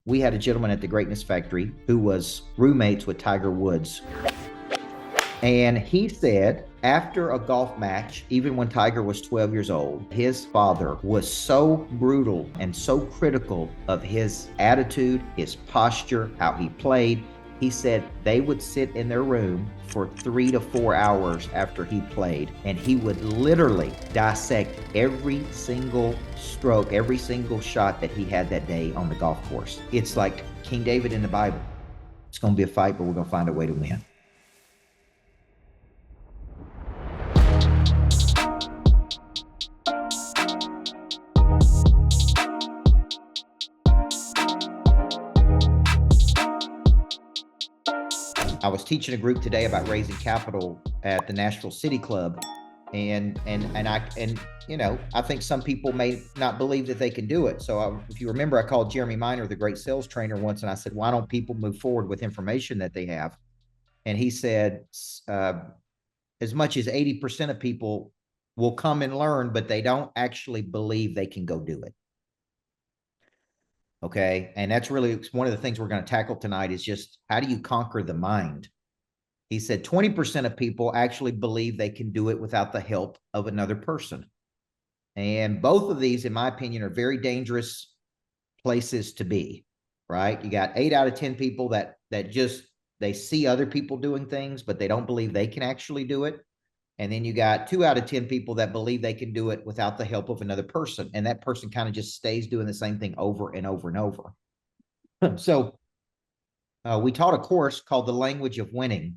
We had a gentleman at the Greatness Factory who was roommates with Tiger Woods. And he said after a golf match, even when Tiger was 12 years old, his father was so brutal and so critical of his attitude, his posture, how he played. He said they would sit in their room for 3 to 4 hours after he played, and he would literally dissect every single stroke, every single shot that he had that day on the golf course. It's like King David in the Bible. It's going to be a fight, but we're going to find a way to win. I was teaching a group today about raising capital at the Nashville City Club, and you know, I think some people may not believe that they can do it. So if you remember, I called Jeremy Miner the great sales trainer once, and I said, why don't people move forward with information that they have? And he said, as much as 80% of people will come and learn, but they don't actually believe they can go do it. Okay. And that's really one of the things we're going to tackle tonight is just how do you conquer the mind? He said 20% of people actually believe they can do it without the help of another person. And both of these, in my opinion, are very dangerous places to be, right? You got 8 out of 10 people that just, they see other people doing things, but they don't believe they can actually do it. And then you got 2 out of 10 people that believe they can do it without the help of another person. And that person kind of just stays doing the same thing over and over and over. So we taught a course called The Language of Winning.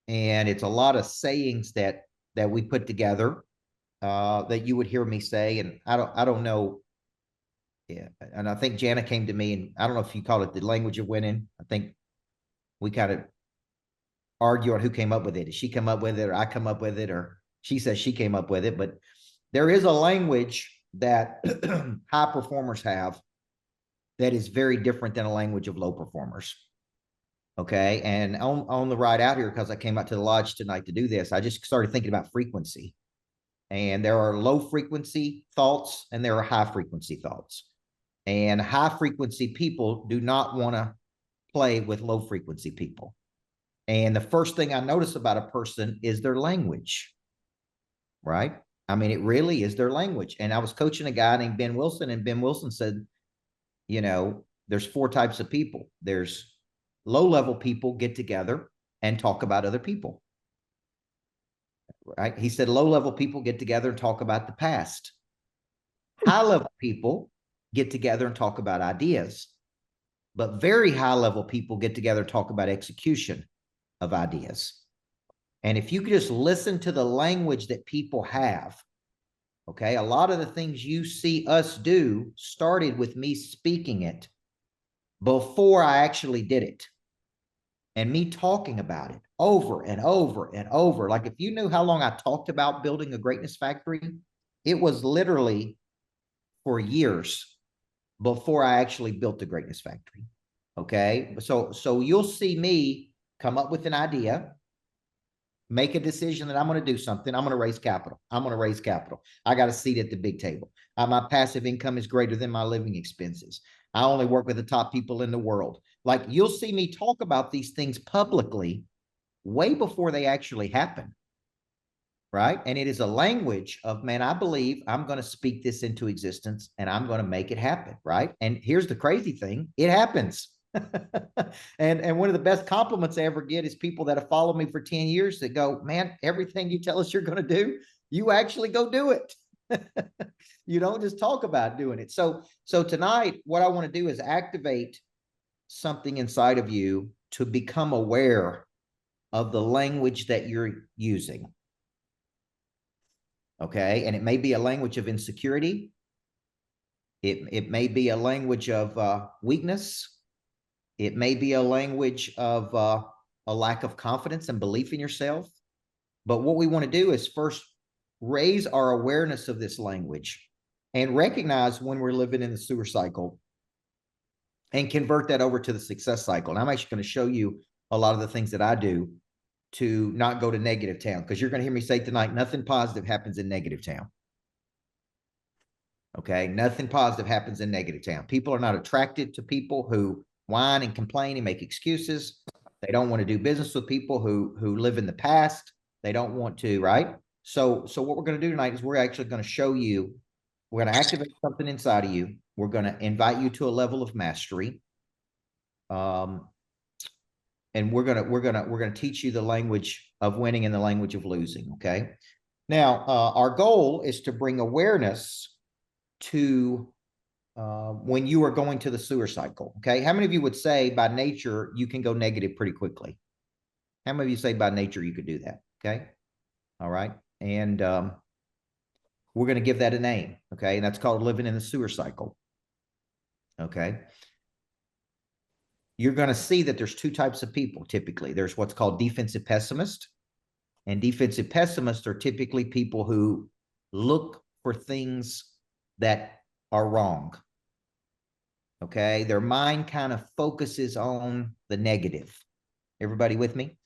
And it's a lot of sayings that we put together that you would hear me say. And I don't know. Yeah. And I think Jana came to me, and I don't know if you call it The Language of Winning. I think we kind of argue on who came up with it. Did she come up with it, or I come up with it, or she says she came up with it? But there is a language that high performers have that is very different than a language of low performers. Okay. And on the ride out here, because I came out to the lodge tonight to do this, I just started thinking about frequency. And there are low frequency thoughts and there are high frequency thoughts. And high frequency people do not want to play with low frequency people. And the first thing I notice about a person is their language, right? I mean, it really is their language. And I was coaching a guy named Ben Wilson, and Ben Wilson said, you know, there's 4 types of people. There's low-level people get together and talk about other people, right? He said low-level people get together and talk about the past. High-level people get together and talk about ideas. But very high-level people get together and talk about execution of ideas. And if you could just listen to the language that people have, okay, a lot of the things you see us do started with me speaking it before I actually did it, and me talking about it over and over and over. Like if you knew how long I talked about building a greatness factory, it was literally for years before I actually built the greatness factory. Okay. So you'll see me come up with an idea, make a decision that I'm going to do something. I'm going to raise capital. I'm going to raise capital. I got a seat at the big table. My passive income is greater than my living expenses. I only work with the top people in the world. Like you'll see me talk about these things publicly way before they actually happen. Right. And it is a language of, man, I believe I'm going to speak this into existence and I'm going to make it happen. Right. And here's the crazy thing. It happens. and one of the best compliments I ever get is people that have followed me for 10 years that go, man, everything you tell us you're going to do, you actually go do it. You don't just talk about doing it. So tonight, what I want to do is activate something inside of you to become aware of the language that you're using. Okay. And it may be a language of insecurity. It may be a language of weakness. It may be a language of a lack of confidence and belief in yourself. But what we want to do is first raise our awareness of this language and recognize when we're living in the sewer cycle and convert that over to the success cycle. And I'm actually going to show you a lot of the things that I do to not go to negative town, because you're going to hear me say tonight, nothing positive happens in negative town. Okay. Nothing positive happens in negative town. People are not attracted to people who whine and complain and make excuses. They don't want to do business with people who live in the past. They don't want to, right? So what we're going to do tonight is we're actually going to show you, we're going to activate something inside of you. We're going to invite you to a level of mastery. And we're gonna teach you the language of winning and the language of losing. Okay. Now, our goal is to bring awareness to when you are going to the sewer cycle. Okay. How many of you would say by nature you can go negative pretty quickly? How many of you say by nature you could do that? Okay. All right. And we're going to give that a name. Okay. And that's called living in the sewer cycle. Okay. You're going to see that there's two types of people typically. There's what's called defensive pessimist. And defensive pessimists are typically people who look for things that are wrong. Okay. Their mind kind of focuses on the negative. Everybody with me?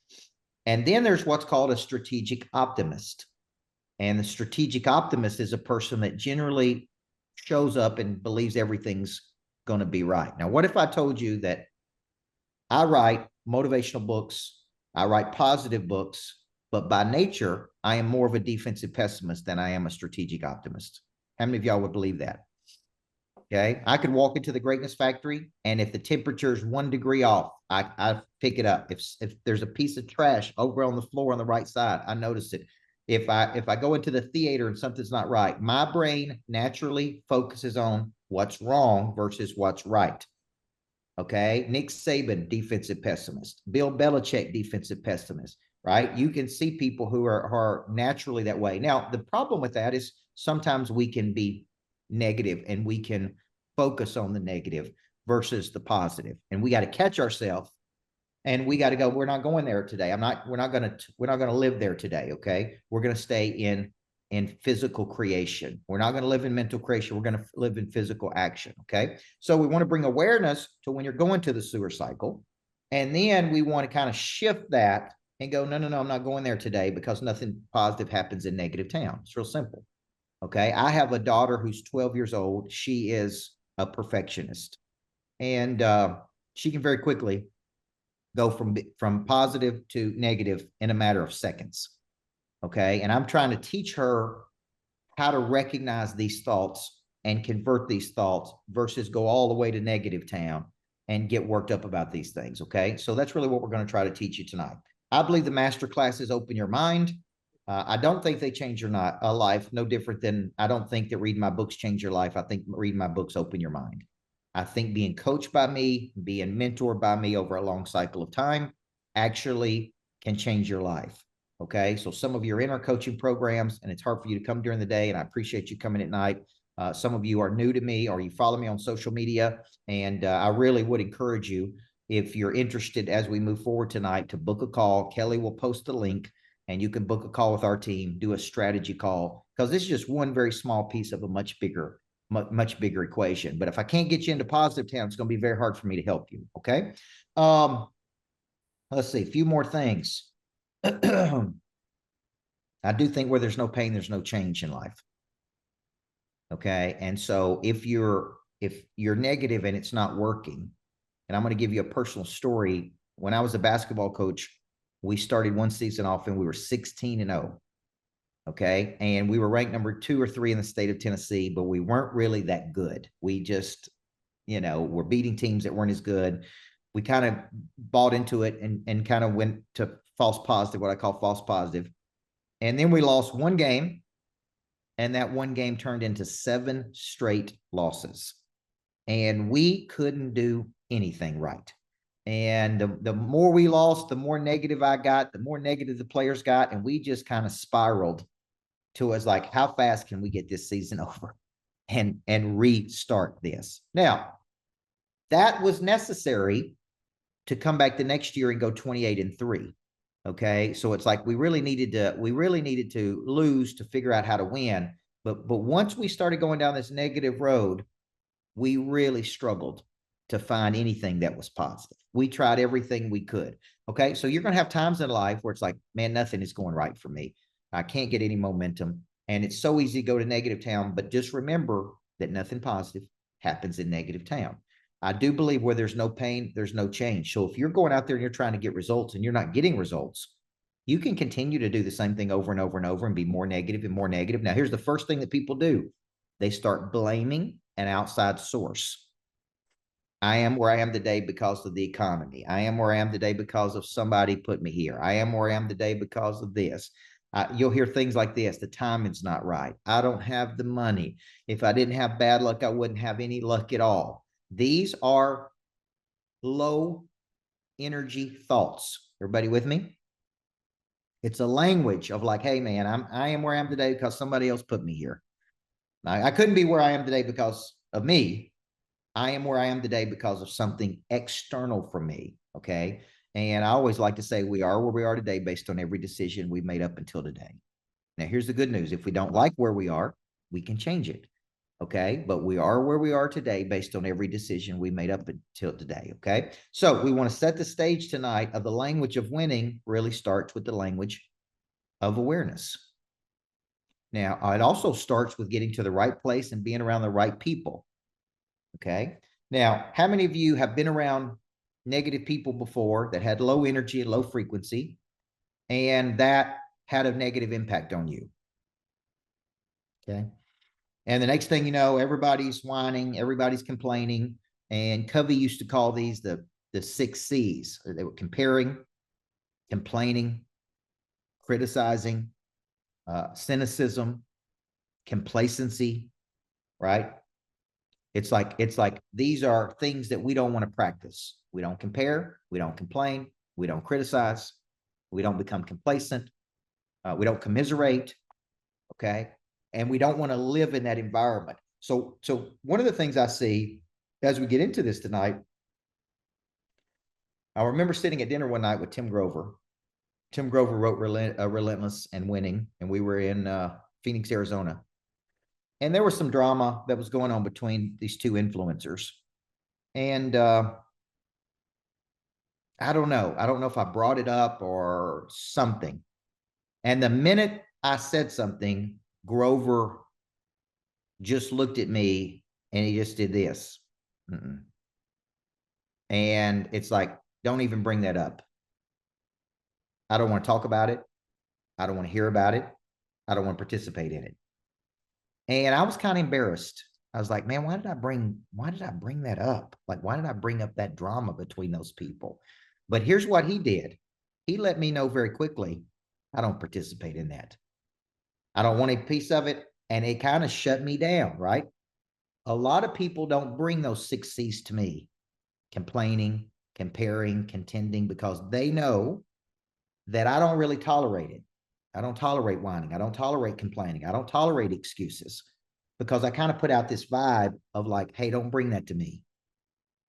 And then there's what's called a strategic optimist. And the strategic optimist is a person that generally shows up and believes everything's going to be right. Now, what if I told you that I write motivational books, I write positive books, but by nature, I am more of a defensive pessimist than I am a strategic optimist? How many of y'all would believe that? Okay. I could walk into the greatness factory, and if the temperature is 1 degree off, I pick it up. If there's a piece of trash over on the floor on the right side, I notice it. If I go into the theater and something's not right, my brain naturally focuses on what's wrong versus what's right. Okay. Nick Saban, defensive pessimist. Bill Belichick, defensive pessimist, right? You can see people who are naturally that way. Now, the problem with that is sometimes we can be negative and we can focus on the negative versus the positive. And we got to catch ourselves and we got to go, we're not going there today. We're not going to live there today. Okay. We're going to stay in physical creation. We're not going to live in mental creation. We're going to live in physical action. Okay. So we want to bring awareness to when you're going to the sewer cycle. And then we want to kind of shift that and go, no, I'm not going there today because nothing positive happens in negative town. It's real simple. Okay. I have a daughter who's 12 years old. She is a perfectionist, and she can very quickly go from positive to negative in a matter of seconds. Okay. And I'm trying to teach her how to recognize these thoughts and convert these thoughts versus go all the way to negative town and get worked up about these things. Okay. So that's really what we're going to try to teach you tonight. I believe the master classes open your mind. I don't think they change your life, no different than I don't think that reading my books change your life. I think reading my books open your mind. I think being coached by me, being mentored by me over a long cycle of time actually can change your life. Okay. So some of you are in our coaching programs and it's hard for you to come during the day. And I appreciate you coming at night. Some of you are new to me or you follow me on social media. And I really would encourage you, if you're interested as we move forward tonight, to book a call. Kelly will post the link and you can book a call with our team, do a strategy call, because this is just one very small piece of a much bigger equation. But if I can't get you into positive town, it's going to be very hard for me to help you. Okay. Let's see, a few more things. I do think where there's no pain, there's no change in life. Okay. And so if you're negative and it's not working, and I'm going to give you a personal story. When I was a basketball coach, we started one season off and we were 16-0. Okay. And we were ranked number 2 or 3 in the state of Tennessee, but we weren't really that good. We just, were beating teams that weren't as good. We kind of bought into it and kind of went to false positive, what I call false positive. And then we lost one game, and that one game turned into 7 straight losses. And we couldn't do anything right. And the more we lost, the more negative I got, the more negative the players got. And we just kind of spiraled to us like, how fast can we get this season over and restart this? Now, that was necessary to come back the next year and go 28-3. Okay. So it's like we really needed to lose to figure out how to win. But once we started going down this negative road, we really struggled to find anything that was positive. We tried everything we could. Okay. So you're going to have times in life where it's like, man, nothing is going right for me. I can't get any momentum. And it's so easy to go to negative town. But just remember, that nothing positive happens in negative town. I do believe where there's no pain, there's no change. So if you're going out there and you're trying to get results and you're not getting results, you can continue to do the same thing over and over and over and be more negative and more negative. Now, here's the first thing that people do. They start blaming an outside source. I am where I am today because of the economy. I am where I am today because of somebody put me here. I am where I am today because of this. You'll hear things like this. The timing's not right. I don't have the money. If I didn't have bad luck, I wouldn't have any luck at all. These are low energy thoughts. Everybody with me? It's a language of like, hey man, I am where I am today because somebody else put me here. I couldn't be where I am today because of me. I am where I am today because of something external from me. Okay. And I always like to say we are where we are today based on every decision we've made up until today. Now, here's the good news. If we don't like where we are, we can change it. Okay. But we are where we are today based on every decision we made up until today. Okay. So we want to set the stage tonight of the language of winning really starts with the language of awareness. Now, it also starts with getting to the right place and being around the right people. Okay. Now, how many of you have been around negative people before that had low energy and low frequency, and that had a negative impact on you? Okay. And the next thing you know, everybody's whining, everybody's complaining. And Covey used to call these the 6 C's. They were comparing, complaining, criticizing, cynicism, complacency, right? It's like these are things that we don't want to practice. We don't compare, we don't complain, we don't criticize, we don't become complacent, we don't commiserate, okay? And we don't want to live in that environment. So one of the things I see as we get into this tonight, I remember sitting at dinner one night with Tim Grover. Tim Grover wrote Relentless and Winning, and we were in Phoenix, Arizona. And there was some drama that was going on between these two influencers. And I don't know. I don't know if I brought it up or something. And the minute I said something, Grover just looked at me and he just did this. And it's like, don't even bring that up. I don't want to talk about it. I don't want to hear about it. I don't want to participate in it. And I was kind of embarrassed. I was like, man, why did I bring that up? Like, why did I bring up that drama between those people? But here's what he did. He let me know very quickly, I don't participate in that. I don't want a piece of it. And it kind of shut me down, right? A lot of people don't bring those 6 C's to me: complaining, comparing, contending, because they know that I don't really tolerate it. I don't tolerate whining. I don't tolerate complaining. I don't tolerate excuses, because I kind of put out this vibe of like, hey, don't bring that to me.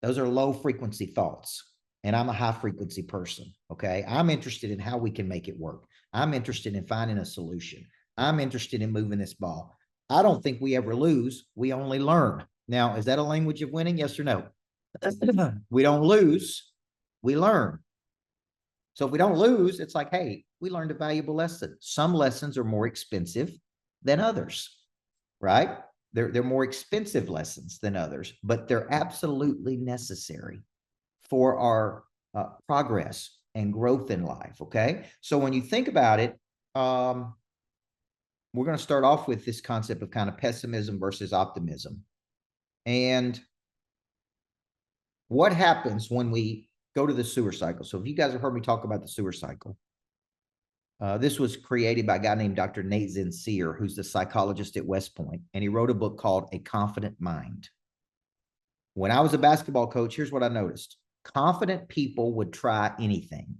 Those are low frequency thoughts. And I'm a high frequency person. Okay. I'm interested in how we can make it work. I'm interested in finding a solution. I'm interested in moving this ball. I don't think we ever lose. We only learn. Now, is that a language of winning? Yes or no? We don't lose. We learn. So if we don't lose, it's like, hey, we learned a valuable lesson. Some lessons are more expensive than others, right? They're more expensive lessons than others, but they're absolutely necessary for our progress and growth in life, okay? So when you think about it, we're going to start off with this concept of kind of pessimism versus optimism. And what happens when we go to the sewer cycle? So if you guys have heard me talk about the sewer cycle, this was created by a guy named Dr. Nate Sincere, who's the psychologist at West Point, and he wrote a book called A Confident Mind. When I was a basketball coach, here's what I noticed. Confident people would try anything.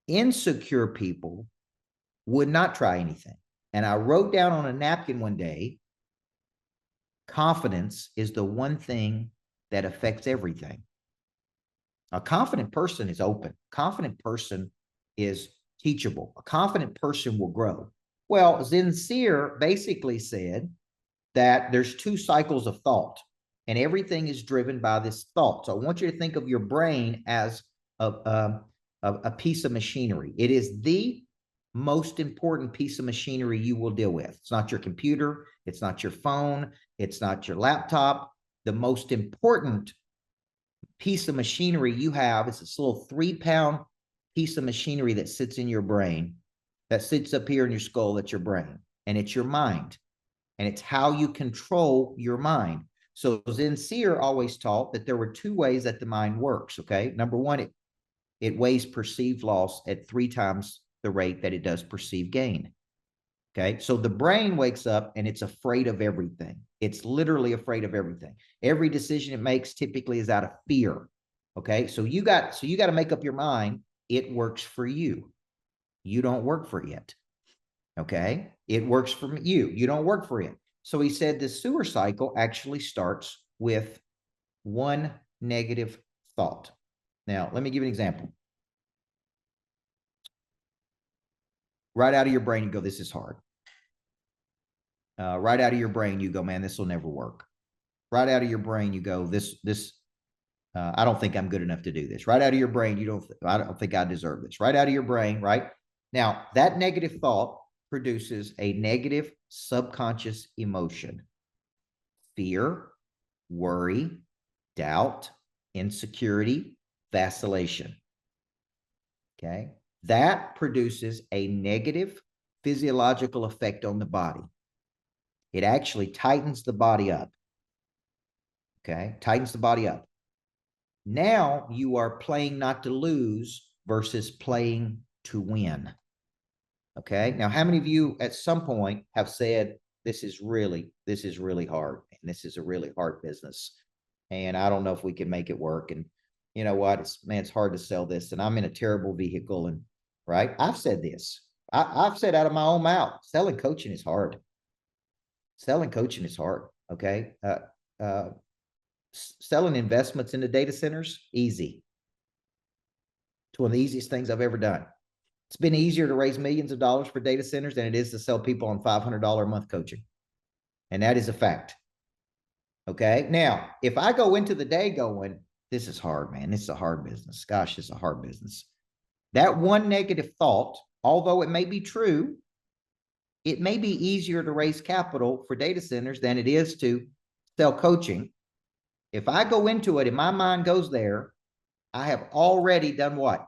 Insecure people would not try anything. And I wrote down on a napkin one day, confidence is the one thing that affects everything. A confident person is open. A confident person is teachable. A confident person will grow. Well, Sincere basically said that there's 2 cycles of thought, and everything is driven by this thought. So I want you to think of your brain as a piece of machinery. It is the most important piece of machinery you will deal with. It's not your computer. It's not your phone. It's not your laptop. The most important piece of machinery you have is this little 3-pound piece of machinery that sits in your brain, that sits up here in your skull. That's your brain, and it's your mind, and it's how you control your mind. So Zen Seer always taught that there were 2 ways that the mind works. Okay, number one, it weighs perceived loss at 3 times the rate that it does perceived gain. Okay, so the brain wakes up and it's afraid of everything. It's literally afraid of everything. Every decision it makes typically is out of fear. Okay, so you got to make up your mind. It works for you. You don't work for it. Okay, it works for you. You don't work for it. So he said the sewer cycle actually starts with 1 negative thought. Now, let me give you an example. Right out of your brain, you go, this is hard. Right out of your brain, you go, man, this will never work. Right out of your brain, you go, I don't think I'm good enough to do this. Right out of your brain, I don't think I deserve this. Right out of your brain, right? Now, that negative thought produces a negative subconscious emotion: fear, worry, doubt, insecurity, vacillation. Okay. That produces a negative physiological effect on the body. It actually tightens the body up. Okay. Tightens the body up. Now you are playing not to lose versus playing to win. Okay. Now, how many of you at some point have said, this is really hard, and this is a really hard business, and I don't know if we can make it work, and you know what, it's hard to sell this, and I'm in a terrible vehicle, and right, I've said this. I've said out of my own mouth, selling coaching is hard. Selling coaching is hard. Okay. Selling investments into data centers, easy. It's one of the easiest things I've ever done. It's been easier to raise millions of dollars for data centers than it is to sell people on $500 a month coaching. And that is a fact. Okay. Now, if I go into the day going, this is hard, man. This is a hard business. Gosh, it's a hard business. That 1 negative thought, although it may be true, it may be easier to raise capital for data centers than it is to sell coaching. If I go into it and my mind goes there, I have already done what?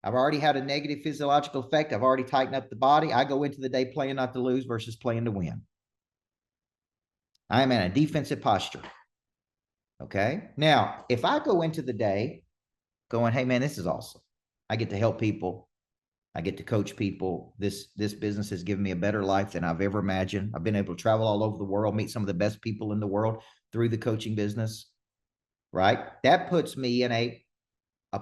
I've already had a negative physiological effect. I've already tightened up the body. I go into the day playing not to lose versus playing to win. I am in a defensive posture. Okay. Now, if I go into the day going, hey, man, this is awesome. I get to help people. I get to coach people. This business has given me a better life than I've ever imagined. I've been able to travel all over the world, meet some of the best people in the world through the coaching business, right? That puts me in a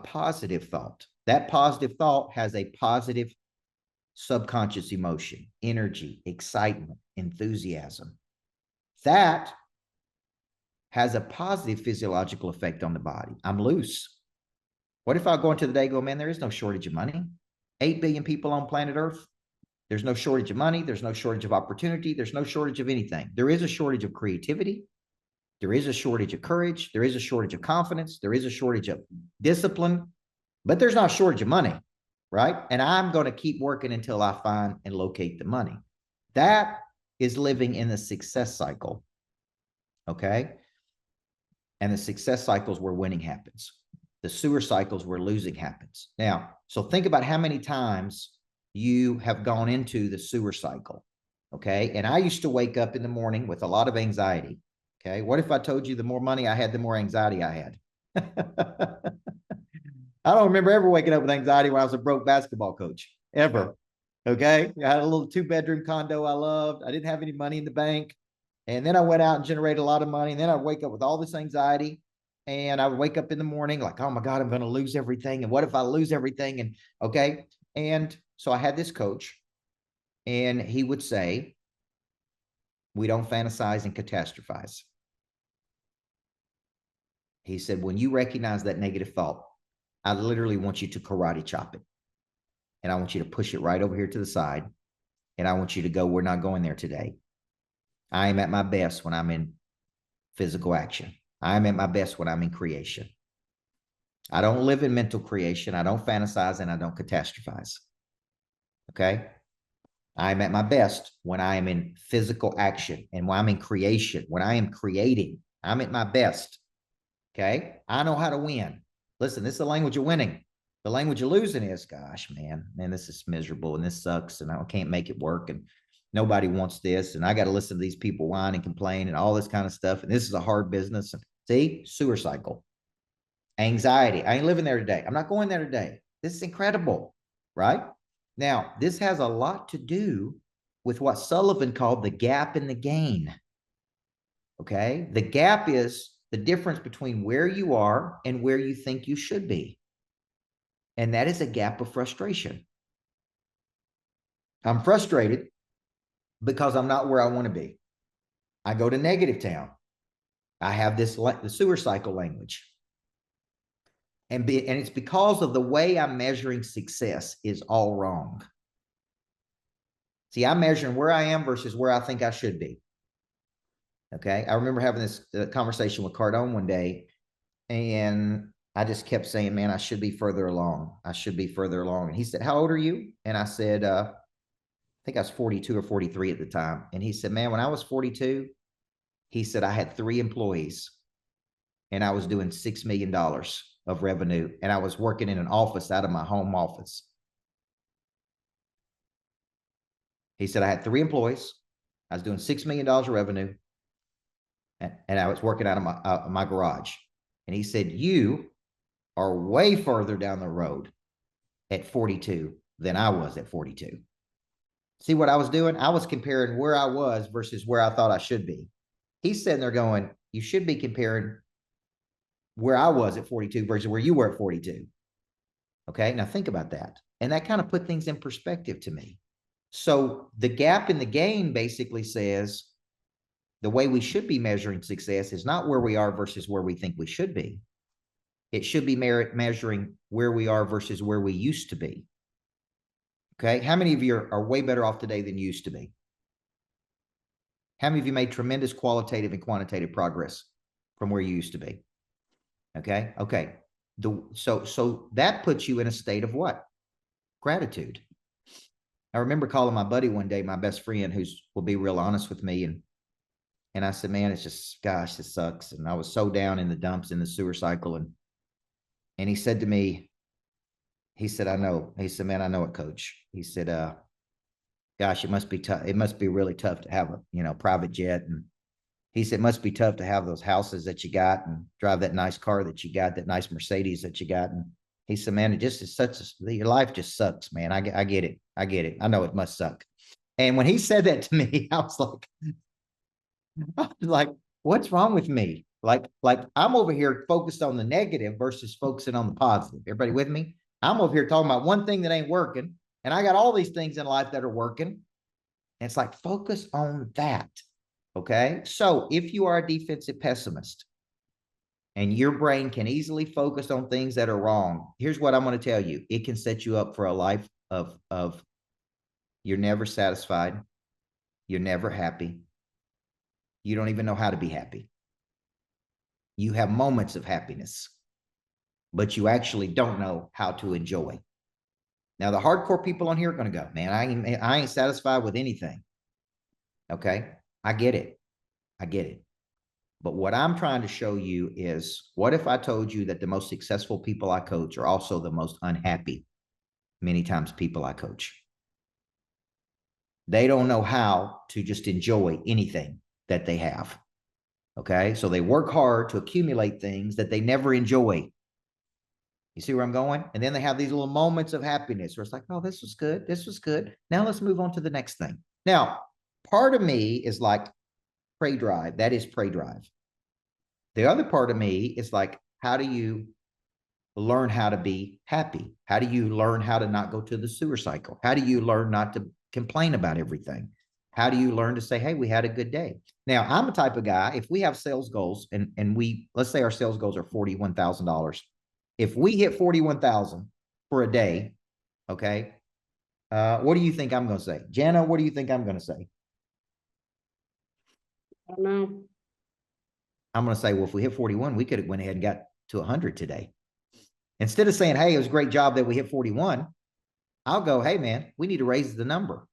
positive thought. That positive thought has a positive subconscious emotion, energy, excitement, enthusiasm. That has a positive physiological effect on the body. I'm loose. What if I go into the day and go, man, there is no shortage of money. 8 billion people on planet Earth. There's no shortage of money. There's no shortage of opportunity. There's no shortage of anything. There is a shortage of creativity. There is a shortage of courage. There is a shortage of confidence. There is a shortage of discipline, but there's not a shortage of money, right? And I'm going to keep working until I find and locate the money. That is living in the success cycle. Okay. And the success cycles where winning happens. The sewer cycles where losing happens. Now, so think about how many times you have gone into the sewer cycle. Okay. And I used to wake up in the morning with a lot of anxiety. Okay. What if I told you the more money I had, the more anxiety I had? I don't remember ever waking up with anxiety when I was a broke basketball coach, ever. Okay. I had a little 2-bedroom condo I loved. I didn't have any money in the bank. And then I went out and generated a lot of money. And then I'd wake up with all this anxiety. And I would wake up in the morning like, oh my God, I'm going to lose everything. And what if I lose everything? And okay. And so I had this coach, and he would say, we don't fantasize and catastrophize. He said, when you recognize that negative thought, I literally want you to karate chop it. And I want you to push it right over here to the side. And I want you to go, we're not going there today. I am at my best when I'm in physical action. I'm at my best when I'm in creation. I don't live in mental creation. I don't fantasize, and I don't catastrophize. Okay. I'm at my best when I am in physical action and when I'm in creation, when I am creating, I'm at my best. Okay. I know how to win. Listen, this is the language of winning. The language of losing is, gosh, man, this is miserable and this sucks and I can't make it work and nobody wants this. And I got to listen to these people whine and complain and all this kind of stuff. And this is a hard business. See, sewer cycle, anxiety. I ain't living there today. I'm not going there today. This is incredible, right? Now, this has a lot to do with what Sullivan called the gap in the gain. Okay. The gap is the difference between where you are and where you think you should be. And that is a gap of frustration. I'm frustrated because I'm not where I want to be. I go to negative town. I have this the sewer cycle language. And it's because of the way I'm measuring success is all wrong. See, I'm measuring where I am versus where I think I should be. Okay. I remember having this conversation with Cardone one day, and I just kept saying, man, I should be further along. I should be further along. And he said, how old are you? And I said, I think I was 42 or 43 at the time. And he said, man, when I was 42, he said, I had 3 employees and I was doing $6 million of revenue. And I was working in an office out of my home office. He said, I had 3 employees. I was doing $6 million of revenue. And I was working out of my garage. And he said, you are way further down the road at 42 than I was at 42. See what I was doing? I was comparing where I was versus where I thought I should be. He's sitting there going, you should be comparing where I was at 42 versus where you were at 42. Okay, now think about that. And that kind of put things in perspective to me. So the gap in the gain basically says the way we should be measuring success is not where we are versus where we think we should be. It should be measuring where we are versus where we used to be. Okay, how many of you are way better off today than you used to be? How many of you made tremendous qualitative and quantitative progress from where you used to be? Okay. So that puts you in a state of what? Gratitude. I remember calling my buddy one day, my best friend, will be real honest with me. And I said, man, it's just, gosh, it sucks. And I was so down in the dumps in the sewer cycle. And he said to me, he said, I know. He said, man, I know it, coach. He said, gosh, it must be tough. It must be really tough to have a, private jet. And he said, it must be tough to have those houses that you got and drive that nice car that you got, that nice Mercedes that you got. And he said, man, it just is your life just sucks, man. I get it. I get it. I know it must suck. And when he said that to me, I was like, what's wrong with me? Like I'm over here focused on the negative versus focusing on the positive. Everybody with me? I'm over here talking about one thing that ain't working. And I got all these things in life that are working. And it's like, focus on that. Okay. So if you are a defensive pessimist and your brain can easily focus on things that are wrong, here's what I'm going to tell you. It can set you up for a life of you're never satisfied. You're never happy. You don't even know how to be happy. You have moments of happiness, but you actually don't know how to enjoy. Now, the hardcore people on here are going to go, man, I ain't satisfied with anything. Okay. I get it. I get it. But what I'm trying to show you is, what if I told you that the most successful people I coach are also the most unhappy, many times, people I coach? They don't know how to just enjoy anything that they have. Okay. So they work hard to accumulate things that they never enjoy. You see where I'm going? And then they have these little moments of happiness where it's like, oh, this was good. This was good. Now let's move on to the next thing. Now, part of me is like prey drive. That is prey drive. The other part of me is like, how do you learn how to be happy? How do you learn how to not go to the sewer cycle? How do you learn not to complain about everything? How do you learn to say, hey, we had a good day? Now, I'm a type of guy, if we have sales goals and let's say our sales goals are $41,000. If we hit 41,000 for a day, okay, what do you think I'm going to say? Jana, what do you think I'm going to say? I don't know. I'm going to say, well, if we hit 41, we could have went ahead and got to 100 today. Instead of saying, hey, it was a great job that we hit 41, I'll go, hey, man, we need to raise the number,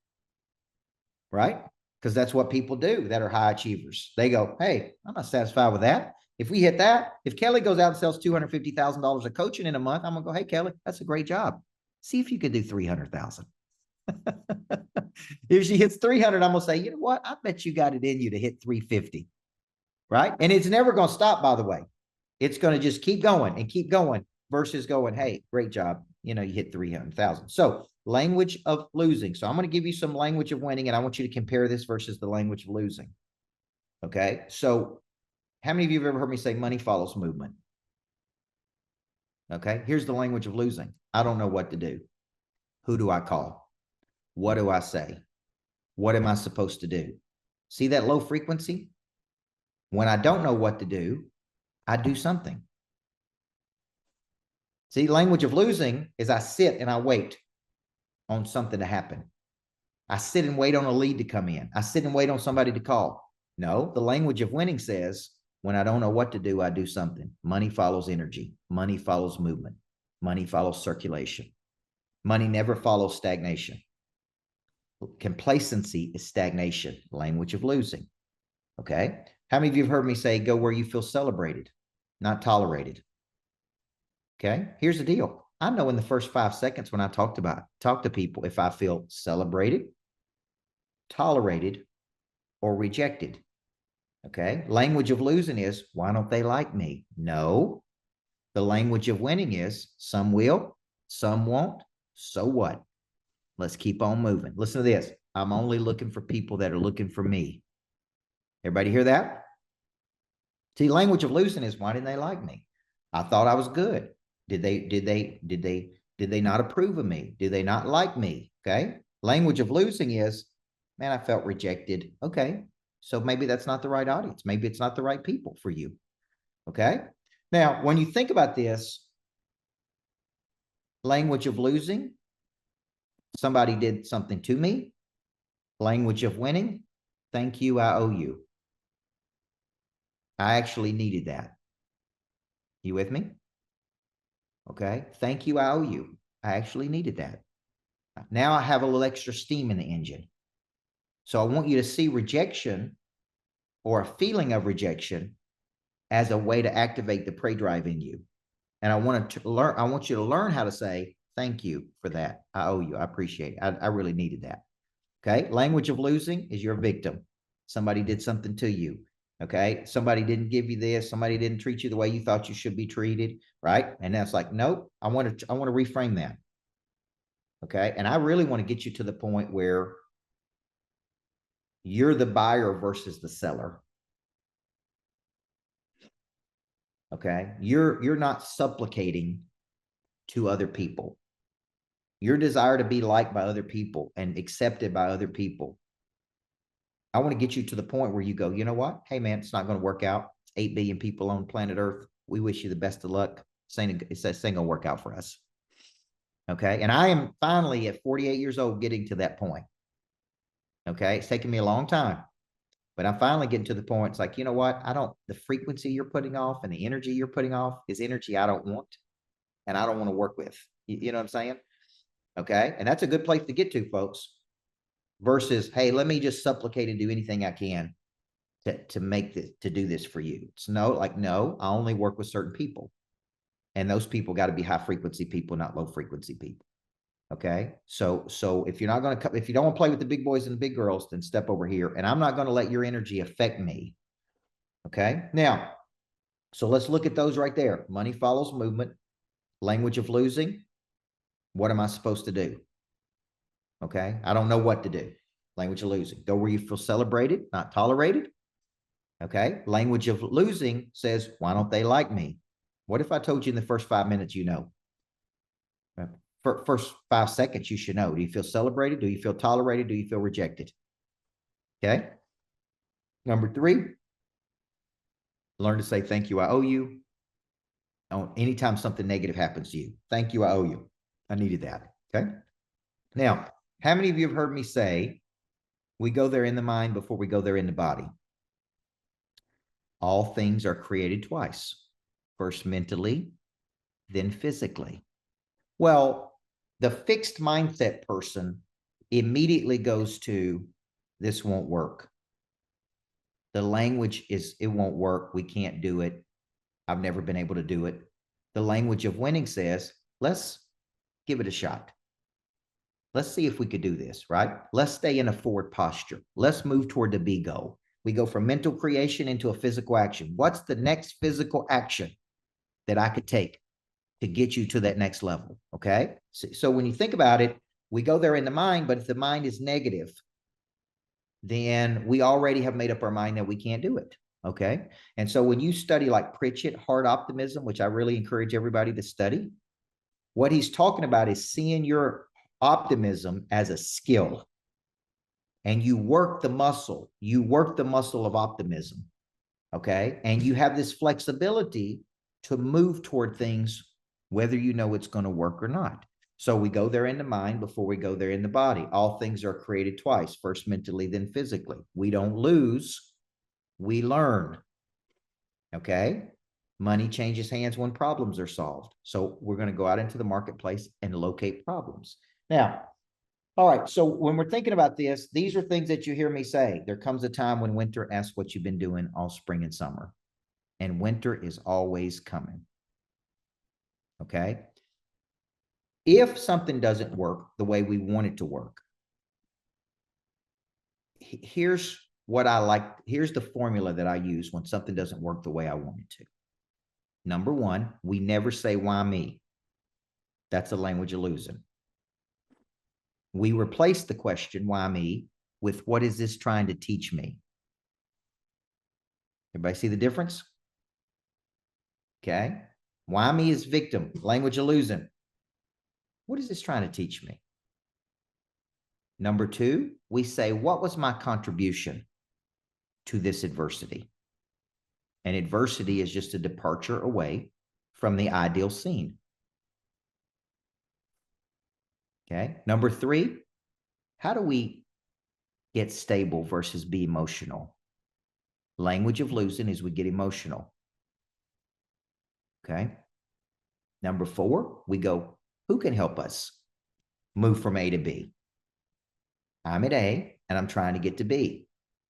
right? Because that's what people do that are high achievers. They go, hey, I'm not satisfied with that. If we hit that, if Kelly goes out and sells $250,000 of coaching in a month, I'm going to go, hey, Kelly, that's a great job. See if you could do 300,000. If she hits 300, I'm going to say, you know what? I bet you got it in you to hit 350, right? And it's never going to stop, by the way. It's going to just keep going and keep going versus going, hey, great job. You hit 300,000. So language of losing. So I'm going to give you some language of winning, and I want you to compare this versus the language of losing. Okay. So how many of you have ever heard me say money follows movement? Okay. Here's the language of losing. I don't know what to do. Who do I call? What do I say? What am I supposed to do? See that low frequency? When I don't know what to do, I do something. See, language of losing is I sit and I wait on something to happen. I sit and wait on a lead to come in. I sit and wait on somebody to call. No, the language of winning says, when I don't know what to do, I do something. Money follows energy. Money follows movement. Money follows circulation. Money never follows stagnation. Complacency is stagnation. Language of losing. Okay. How many of you have heard me say, go where you feel celebrated, not tolerated? Okay. Here's the deal. I know in the first 5 seconds when I talk to people, if I feel celebrated, tolerated, or rejected. Okay. Language of losing is, why don't they like me? No. The language of winning is, some will, some won't. So what? Let's keep on moving. Listen to this. I'm only looking for people that are looking for me. Everybody hear that? See, language of losing is, why didn't they like me? I thought I was good. Did they not approve of me? Did they not like me? Okay. Language of losing is, man, I felt rejected. Okay. So maybe that's not the right audience. Maybe it's not the right people for you. Okay. Now, when you think about this, language of losing, somebody did something to me. Language of winning, thank you, I owe you. I actually needed that. You with me? Okay. Thank you, I owe you. I actually needed that. Now I have a little extra steam in the engine. So I want you to see rejection or a feeling of rejection as a way to activate the prey drive in you. And I want you to learn how to say, thank you for that. I owe you. I appreciate it. I really needed that. Okay. Language of losing is you're a victim. Somebody did something to you. Okay. Somebody didn't give you this. Somebody didn't treat you the way you thought you should be treated. Right. And that's like, nope, I want to reframe that. Okay. And I really want to get you to the point where you're the buyer versus the seller. Okay. You're not supplicating to other people. Your desire to be liked by other people and accepted by other people. I want to get you to the point where you go, you know what? Hey, man, it's not going to work out. 8 billion people on planet Earth. We wish you the best of luck. It's ain't going to work out for us. Okay. And I am finally at 48 years old getting to that point. Okay. It's taken me a long time, but I'm finally getting to the point. It's like, you know what? The frequency you're putting off and the energy you're putting off is energy I don't want and I don't want to work with. You know what I'm saying? Okay. And that's a good place to get to, folks, versus, hey, let me just supplicate and do anything I can to do this for you. It's no, I only work with certain people. And those people got to be high frequency people, not low frequency people. Okay. So if you're not going to, if you don't want to play with the big boys and the big girls, then step over here. And I'm not going to let your energy affect me. Okay. Now, so let's look at those right there. Money follows movement. Language of losing. What am I supposed to do? Okay. I don't know what to do. Language of losing. Go where you feel celebrated, not tolerated. Okay. Language of losing says, why don't they like me? What if I told you in the first 5 minutes, you know? First 5 seconds, you should know. Do you feel celebrated? Do you feel tolerated? Do you feel rejected? Okay. Number 3, learn to say, thank you, I owe you. Anytime something negative happens to you, thank you, I owe you. I needed that. Okay. Now, how many of you have heard me say, we go there in the mind before we go there in the body? All things are created twice. First mentally, then physically. Well, The fixed mindset person immediately goes to, this won't work. The language is, it won't work. We can't do it. I've never been able to do it. The language of winning says, let's give it a shot. Let's see if we could do this, right? Let's stay in a forward posture. Let's move toward the B goal. We go from mental creation into a physical action. What's the next physical action that I could take to get you to that next level? Okay. So when you think about it, we go there in the mind, but if the mind is negative, then we already have made up our mind that we can't do it. Okay. And so when you study like Pritchett, hard optimism, which I really encourage everybody to study, what he's talking about is seeing your optimism as a skill. And you work the muscle of optimism. Okay. And you have this flexibility to move toward things, whether you know it's going to work or not. So we go there in the mind before we go there in the body. All things are created twice, first mentally, then physically. We don't lose, we learn. Okay. Money changes hands when problems are solved. So we're going to go out into the marketplace and locate problems. Now, all right. So when we're thinking about this, these are things that you hear me say. There comes a time when winter asks what you've been doing all spring and summer. And winter is always coming. Okay. If something doesn't work the way we want it to work, here's what I like. Here's the formula that I use when something doesn't work the way I want it to. Number one, we never say, why me? That's a language of losing. We replace the question, why me, with what is this trying to teach me? Everybody see the difference? Okay. Why me is victim, language of losing. What is this trying to teach me? Number two, we say, what was my contribution to this adversity? And adversity is just a departure away from the ideal scene. Okay. Number three, how do we get stable versus be emotional? Language of losing is we get emotional. Okay. Number four, we go, who can help us move from A to B? I'm at A and I'm trying to get to B.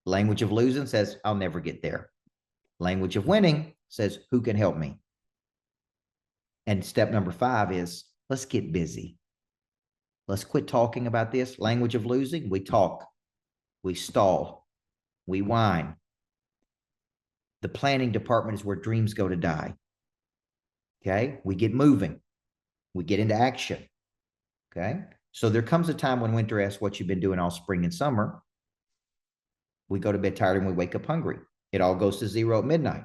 Language of losing says, I'll never get there. Language of winning says, who can help me? And step number five is, let's get busy. Let's quit talking about this. Language of losing, we talk, we stall, we whine. The planning department is where dreams go to die. Okay, we get moving, we get into action. Okay, so there comes a time when winter asks what you've been doing all spring and summer. We go to bed tired and we wake up hungry. It all goes to zero at midnight.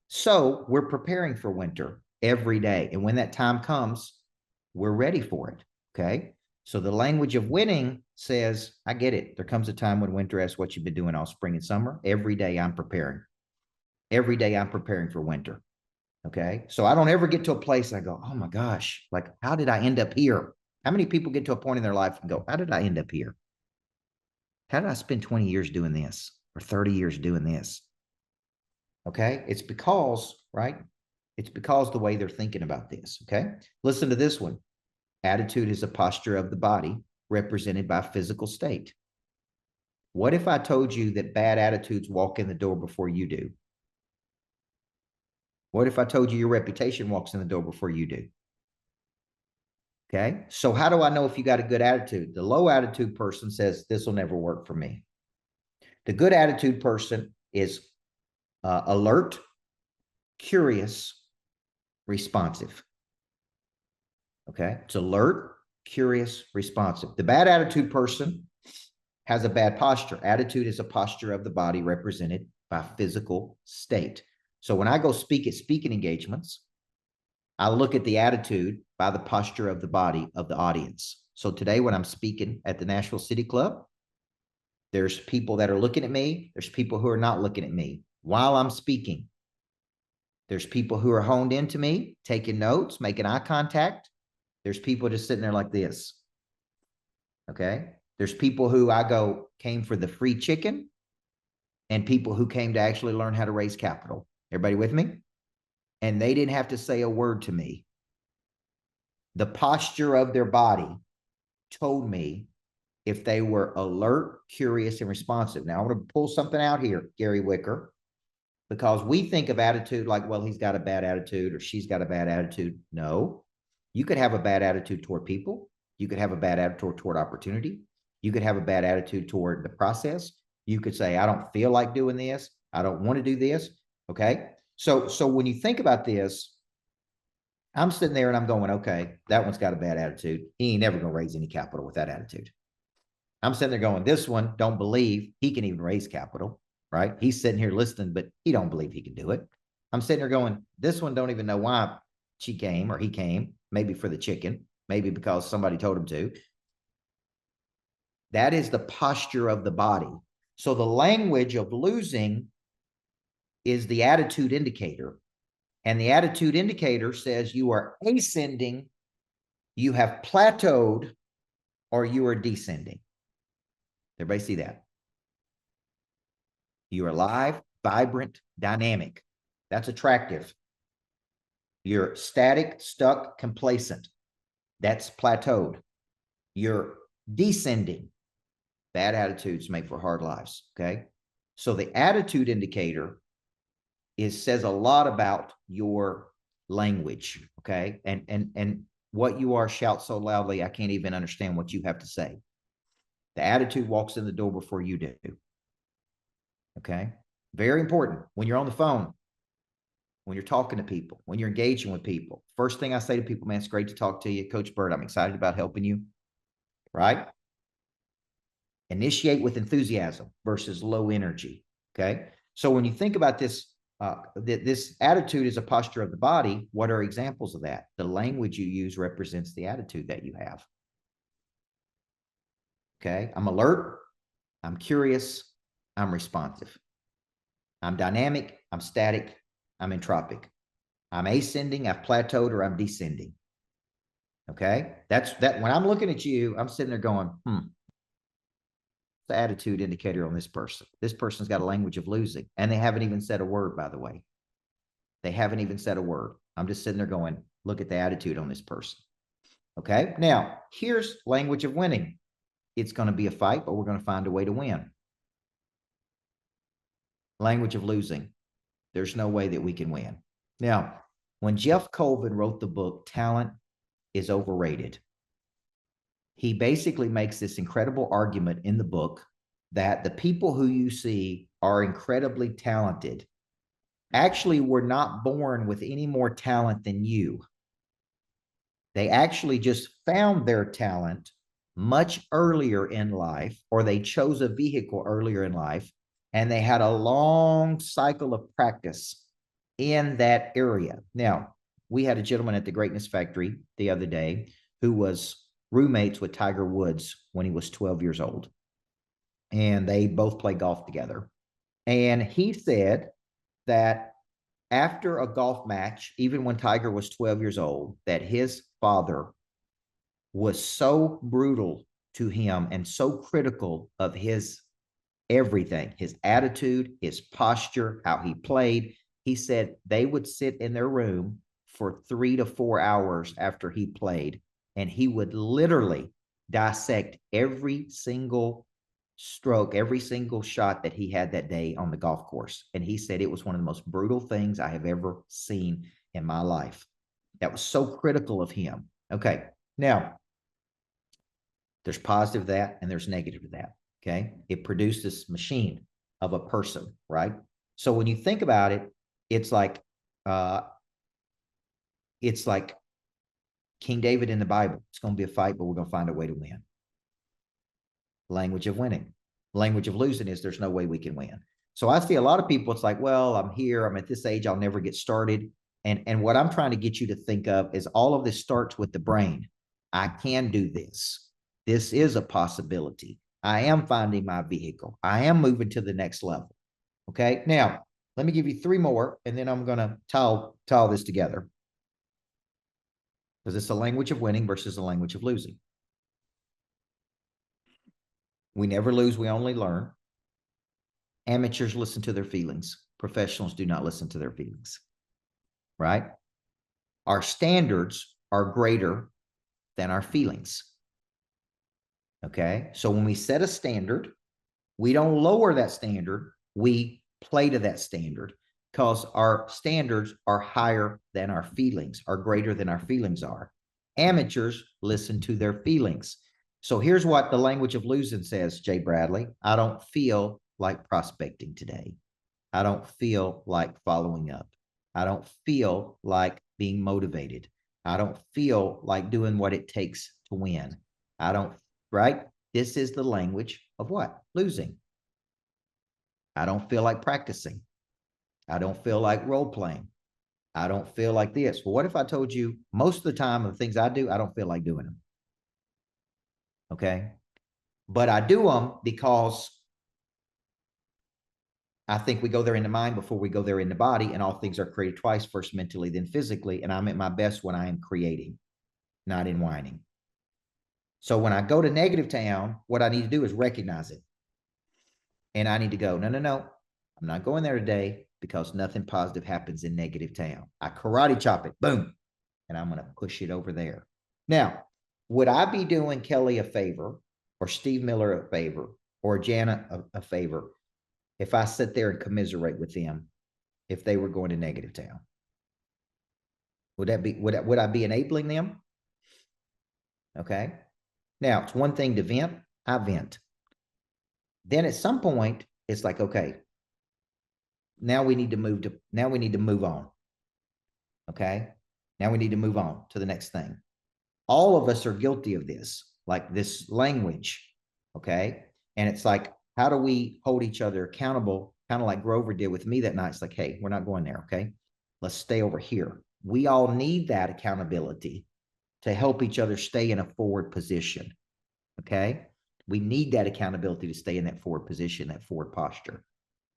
So we're preparing for winter every day. And when that time comes, we're ready for it. Okay. So the language of winning says, I get it. There comes a time when winter asks what you've been doing all spring and summer. Every day I'm preparing. Every day I'm preparing for winter. Okay. So I don't ever get to a place I go, oh my gosh, like, how did I end up here? How many people get to a point in their life and go, how did I end up here? How did I spend 20 years doing this or 30 years doing this? Okay. It's because, right? It's because the way they're thinking about this. Okay. Listen to this one. Attitude is a posture of the body represented by physical state. What if I told you that bad attitudes walk in the door before you do? What if I told you your reputation walks in the door before you do? Okay. So how do I know if you got a good attitude? The low attitude person says, this will never work for me. The good attitude person is alert, curious, responsive. Okay. It's alert, curious, responsive. The bad attitude person has a bad posture. Attitude is a posture of the body represented by physical state. So when I go speak at speaking engagements, I look at the attitude by the posture of the body of the audience. So today when I'm speaking at the Nashville City Club, there's people that are looking at me. There's people who are not looking at me while I'm speaking. There's people who are honed into me, taking notes, making eye contact. There's people just sitting there like this. Okay. There's people who I go came for the free chicken and people who came to actually learn how to raise capital. Everybody with me? And they didn't have to say a word to me. The posture of their body told me if they were alert, curious, and responsive. Now, I want to pull something out here, Gary Wicker, because we think of attitude like, well, he's got a bad attitude or she's got a bad attitude. No, you could have a bad attitude toward people. You could have a bad attitude toward opportunity. You could have a bad attitude toward the process. You could say, I don't feel like doing this. I don't want to do this. Okay. So when you think about this, I'm sitting there and I'm going, okay, that one's got a bad attitude. He ain't never going to raise any capital with that attitude. I'm sitting there going, this one don't believe he can even raise capital, right? He's sitting here listening, but he don't believe he can do it. I'm sitting there going, this one don't even know why she came or he came, maybe for the chicken, maybe because somebody told him to. That is the posture of the body. So the language of losing is the attitude indicator. And the attitude indicator says you are ascending, you have plateaued, or you are descending. Everybody see that? You're alive, vibrant, dynamic. That's attractive. You're static, stuck, complacent. That's plateaued. You're descending. Bad attitudes make for hard lives, okay? So the attitude indicator says a lot about your language, okay? And what you are, shout so loudly, I can't even understand what you have to say. The attitude walks in the door before you do, okay? Very important. When you're on the phone, when you're talking to people, when you're engaging with people, first thing I say to people, man, it's great to talk to you. Coach Burt, I'm excited about helping you, right? Initiate with enthusiasm versus low energy, okay? So when you think about this, this attitude is a posture of the body. What are examples of that? The language you use represents the attitude that you have. Okay, I'm alert, I'm curious, I'm responsive. I'm dynamic, I'm static, I'm entropic. I'm ascending, I've plateaued, or I'm descending. Okay, that's that. When I'm looking at you, I'm sitting there going, the attitude indicator on this person. This person's got a language of losing, and they haven't even said a word, by the way. They haven't even said a word. I'm just sitting there going, look at the attitude on this person. Okay, now here's language of winning. It's going to be a fight, but we're going to find a way to win. Language of losing. There's no way that we can win. Now, when Jeff Colvin wrote the book, Talent is Overrated, he basically makes this incredible argument in the book that the people who you see are incredibly talented actually were not born with any more talent than you. They actually just found their talent much earlier in life, or they chose a vehicle earlier in life, and they had a long cycle of practice in that area. Now, we had a gentleman at the Greatness Factory the other day who was roommates with Tiger Woods when he was 12 years old. And they both play golf together. And he said that after a golf match, even when Tiger was 12 years old, that his father was so brutal to him and so critical of his everything, his attitude, his posture, how he played. He said they would sit in their room for 3 to 4 hours after he played, and he would literally dissect every single stroke, every single shot that he had that day on the golf course. And he said it was one of the most brutal things I have ever seen in my life. That was so critical of him. Okay, now there's positive to that and there's negative to that. Okay, it produced this machine of a person, right? So when you think about it, it's like King David in the Bible. It's going to be a fight, but we're going to find a way to win. Language of winning. Language of losing is there's no way we can win. So I see a lot of people, it's like, well, I'm here, I'm at this age, I'll never get started. And what I'm trying to get you to think of is all of this starts with the brain. I can do this. This is a possibility. I am finding my vehicle. I am moving to the next level. Okay. Now, let me give you 3 more, and then I'm going to tie this together. Because it's a language of winning versus a language of losing. We never lose, we only learn. Amateurs listen to their feelings. Professionals do not listen to their feelings. Right? Our standards are greater than our feelings. Okay. So when we set a standard, we don't lower that standard. We play to that standard because our standards are higher than our feelings, are greater than our feelings are. Amateurs listen to their feelings. So here's what the language of losing says, Jay Bradley. I don't feel like prospecting today. I don't feel like following up. I don't feel like being motivated. I don't feel like doing what it takes to win. I don't, right? This is the language of what? Losing. I don't feel like practicing. I don't feel like role playing. I don't feel like this. Well, what if I told you most of the time of the things I do, I don't feel like doing them? Okay. But I do them because I think we go there in the mind before we go there in the body, and all things are created twice, first mentally, then physically. And I'm at my best when I am creating, not in whining. So when I go to negative town, what I need to do is recognize it. And I need to go, no, no, no. I'm not going there today because nothing positive happens in negative town. I karate chop it, boom, and I'm going to push it over there. Now, would I be doing Kelly a favor or Steve Miller a favor or Janet a favor if I sit there and commiserate with them if they were going to negative town? Would that be, would I be enabling them? Okay. Now, it's one thing to vent. I vent. Then at some point, it's like, okay, now we need to move on. Okay. Now we need to move on to the next thing. All of us are guilty of this, like this language. Okay. And it's like, how do we hold each other accountable? Kind of like Grover did with me that night. It's like, hey, we're not going there. Okay. Let's stay over here. We all need that accountability to help each other stay in a forward position. Okay. We need that accountability to stay in that forward position, that forward posture.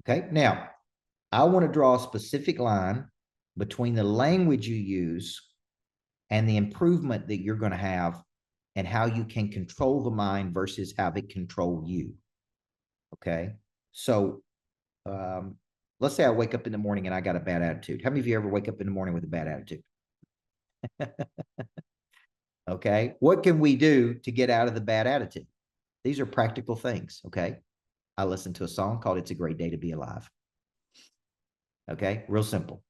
Okay. Now, I want to draw a specific line between the language you use and the improvement that you're going to have and how you can control the mind versus have it control you. Okay. So let's say I wake up in the morning and I got a bad attitude. How many of you ever wake up in the morning with a bad attitude? Okay. What can we do to get out of the bad attitude? These are practical things. Okay. I listened to a song called It's a Great Day to Be Alive. Okay. Real simple.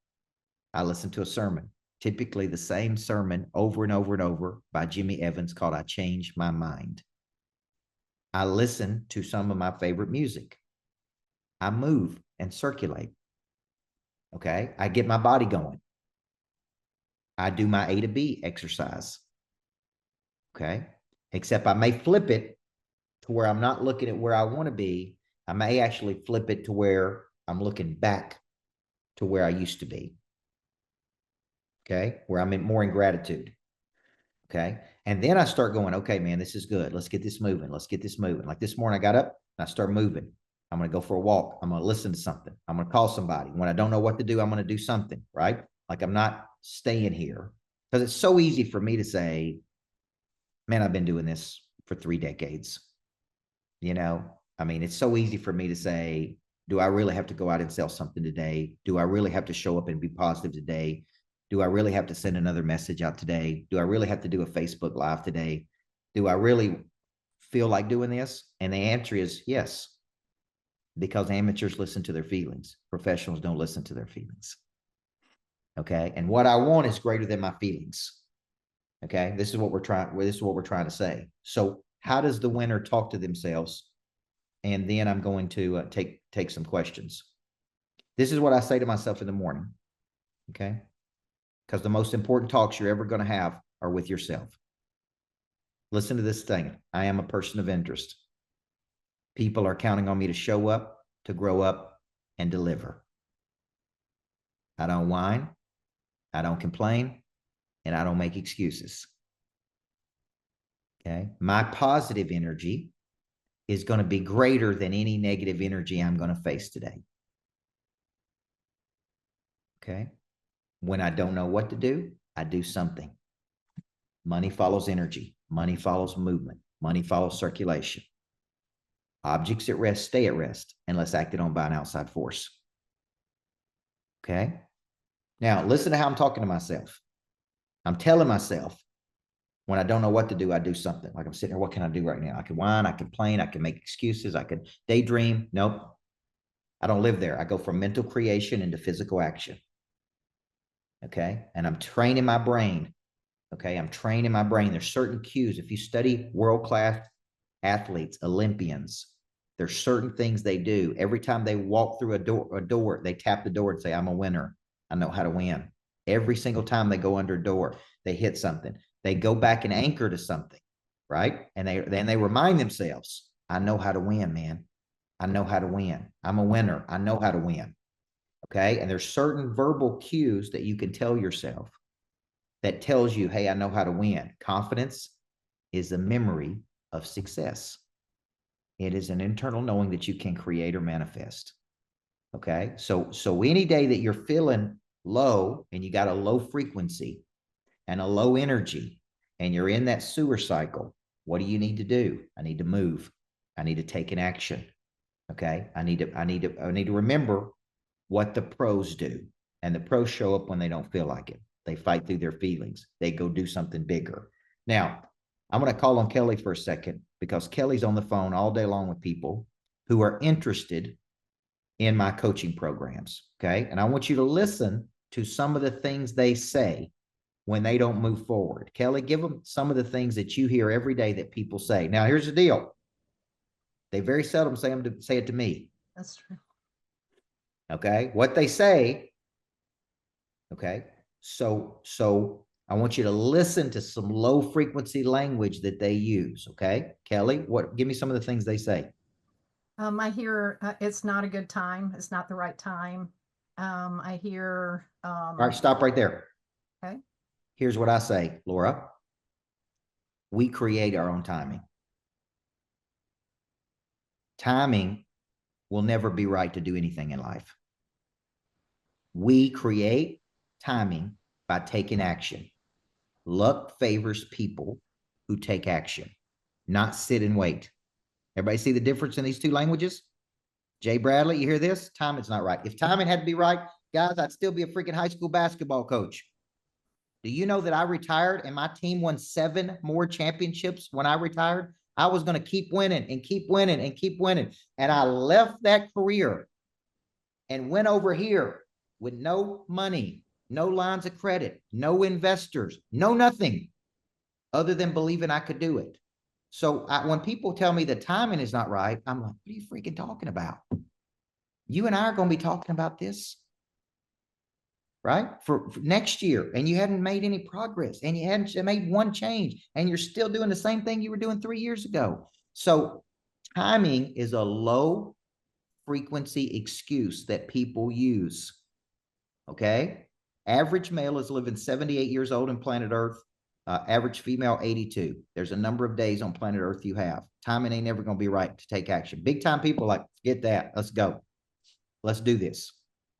I listened to a sermon, typically the same sermon over and over and over by Jimmy Evans called I Changed My Mind. I listen to some of my favorite music. I move and circulate. Okay. I get my body going. I do my A to B exercise. Okay. Except I may flip it to where I'm not looking at where I want to be. I may actually flip it to where I'm looking back to where I used to be. Okay. Where I'm more in gratitude. Okay. And then I start going, okay, man, this is good. Let's get this moving. Let's get this moving. Like this morning I got up and I start moving. I'm going to go for a walk. I'm going to listen to something. I'm going to call somebody. When I don't know what to do, I'm going to do something, right? Like I'm not staying here because it's so easy for me to say, man, I've been doing this for 3 decades. You know, I mean, it's so easy for me to say, do I really have to go out and sell something today? Do I really have to show up and be positive today? Do I really have to send another message out today? Do I really have to do a Facebook Live today? Do I really feel like doing this? And the answer is yes, because amateurs listen to their feelings. Professionals don't listen to their feelings. Okay. And what I want is greater than my feelings. Okay. This is what we're trying to say. So how does the winner talk to themselves? And then I'm going to take some questions. This is what I say to myself in the morning. Okay. Because the most important talks you're ever going to have are with yourself. Listen to this thing. I am a person of interest. People are counting on me to show up, to grow up, and deliver. I don't whine. I don't complain. And I don't make excuses. Okay. My positive energy is going to be greater than any negative energy I'm going to face today. Okay. When I don't know what to do, I do something. Money follows energy. Money follows movement. Money follows circulation. Objects at rest stay at rest unless acted on by an outside force. Okay. Now, listen to how I'm talking to myself. I'm telling myself, When I don't know what to do, I do something. Like I'm sitting here, what can I do right now? I can whine, I can complain, I can make excuses, I could daydream. Nope. I don't live there. I go from mental creation into physical action. Okay. And I'm training my brain. Okay. I'm training my brain. There's certain cues. If you study world-class athletes, Olympians, there's certain things they do. Every time they walk through a door, they tap the door and say, I'm a winner. I know how to win. Every single time they go under a door, they hit something. They go back and anchor to something, right? And they remind themselves, I know how to win, man. I know how to win. I'm a winner. I know how to win. Okay. And there's certain verbal cues that you can tell yourself that tells you, hey, I know how to win. Confidence is a memory of success. It is an internal knowing that you can create or manifest. Okay. So any day that you're feeling low and you got a low frequency and a low energy and you're in that sewer cycle, what do you need to do? I need to move. I need to take an action. Okay. I need to remember what the pros do. And the pros show up when they don't feel like it. They fight through their feelings. They go do something bigger. Now, I'm going to call on Kelly for a second because Kelly's on the phone all day long with people who are interested in my coaching programs. Okay. And I want you to listen to some of the things they say when they don't move forward. Kelly, give them some of the things that you hear every day that people say. Now, here's the deal. They very seldom say it to me. That's true. Okay. What they say. Okay. So I want you to listen to some low frequency language that they use. Okay. Kelly, give me some of the things they say. I hear it's not a good time. It's not the right time. I hear. All right. Stop right there. Okay. Here's what I say, Laura. We create our own timing. Timing will never be right to do anything in life. We create timing by taking action. Luck favors people who take action, not sit and wait. Everybody see the difference in these two languages? Jay Bradley, you hear this? Timing's not right. If timing had to be right, guys, I'd still be a freaking high school basketball coach. Do you know that I retired and my team won 7 more championships when I retired? I was going to keep winning and keep winning and keep winning. And I left that career and went over here with no money, no lines of credit, no investors, no nothing other than believing I could do it. So when people tell me the timing is not right, I'm like, what are you freaking talking about? You and I are going to be talking about this, right? For next year, and you hadn't made any progress, and you hadn't made one change, and you're still doing the same thing you were doing 3 years ago. So timing is a low frequency excuse that people use. Okay. Average male is living 78 years old on planet Earth. Average female, 82. There's a number of days on planet Earth you have. Timing ain't never going to be right to take action. Big time people like, forget that. Let's go. Let's do this.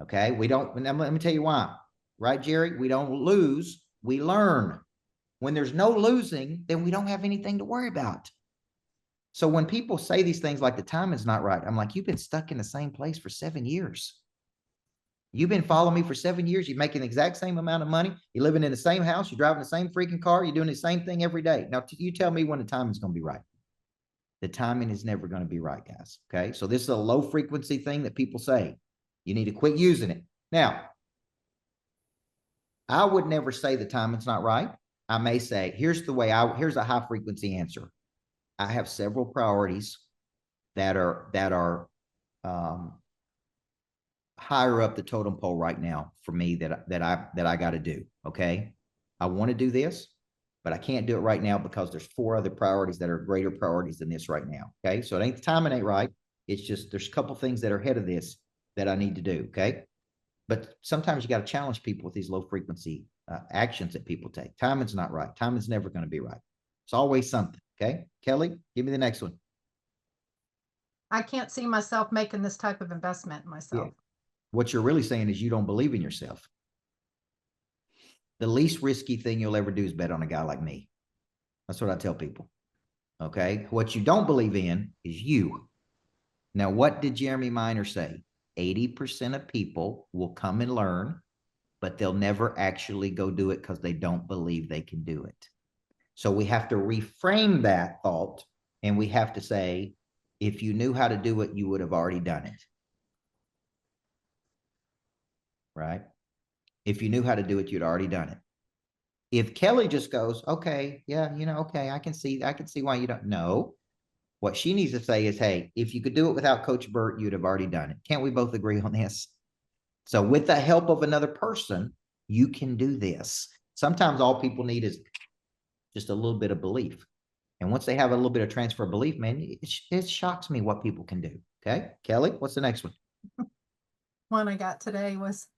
Okay. We don't, let me tell you why. Right, Jerry? We don't lose. We learn. When there's no losing, then we don't have anything to worry about. So when people say these things like the timing's not right, I'm like, you've been stuck in the same place for 7 years. You've been following me for 7 years. You're making the exact same amount of money. You're living in the same house. You're driving the same freaking car. You're doing the same thing every day. Now, you tell me when the timing is going to be right. The timing is never going to be right, guys. Okay. So this is a low frequency thing that people say. You need to quit using it. Now, I would never say the timing's not right. I may say, here's a high frequency answer. I have several priorities that are higher up the totem pole right now for me that I got to do. Okay. I want to do this, but I can't do it right now because there's 4 other priorities that are greater priorities than this right now. Okay. So it ain't the timing ain't right. It's just, there's a couple things that are ahead of this that I need to do. Okay. But sometimes you got to challenge people with these low frequency actions that people take. Timing's not right. Timing's never going to be right. It's always something. Okay. Kelly, give me the next one. I can't see myself making this type of investment in myself. Yeah. What you're really saying is you don't believe in yourself. The least risky thing you'll ever do is bet on a guy like me. That's what I tell people. Okay. What you don't believe in is you. Now, what did Jeremy Miner say? 80% of people will come and learn, but they'll never actually go do it because they don't believe they can do it. So we have to reframe that thought, and we have to say, if you knew how to do it, you would have already done it. Right? If you knew how to do it, you'd already done it. If Kelly just goes, okay, yeah, okay, I can see why you don't know. What she needs to say is, hey, if you could do it without Coach Burt, you'd have already done it. Can't we both agree on this? So with the help of another person, you can do this. Sometimes all people need is just a little bit of belief. And once they have a little bit of transfer of belief, man, it shocks me what people can do. Okay. Kelly, what's the next one? One I got today was,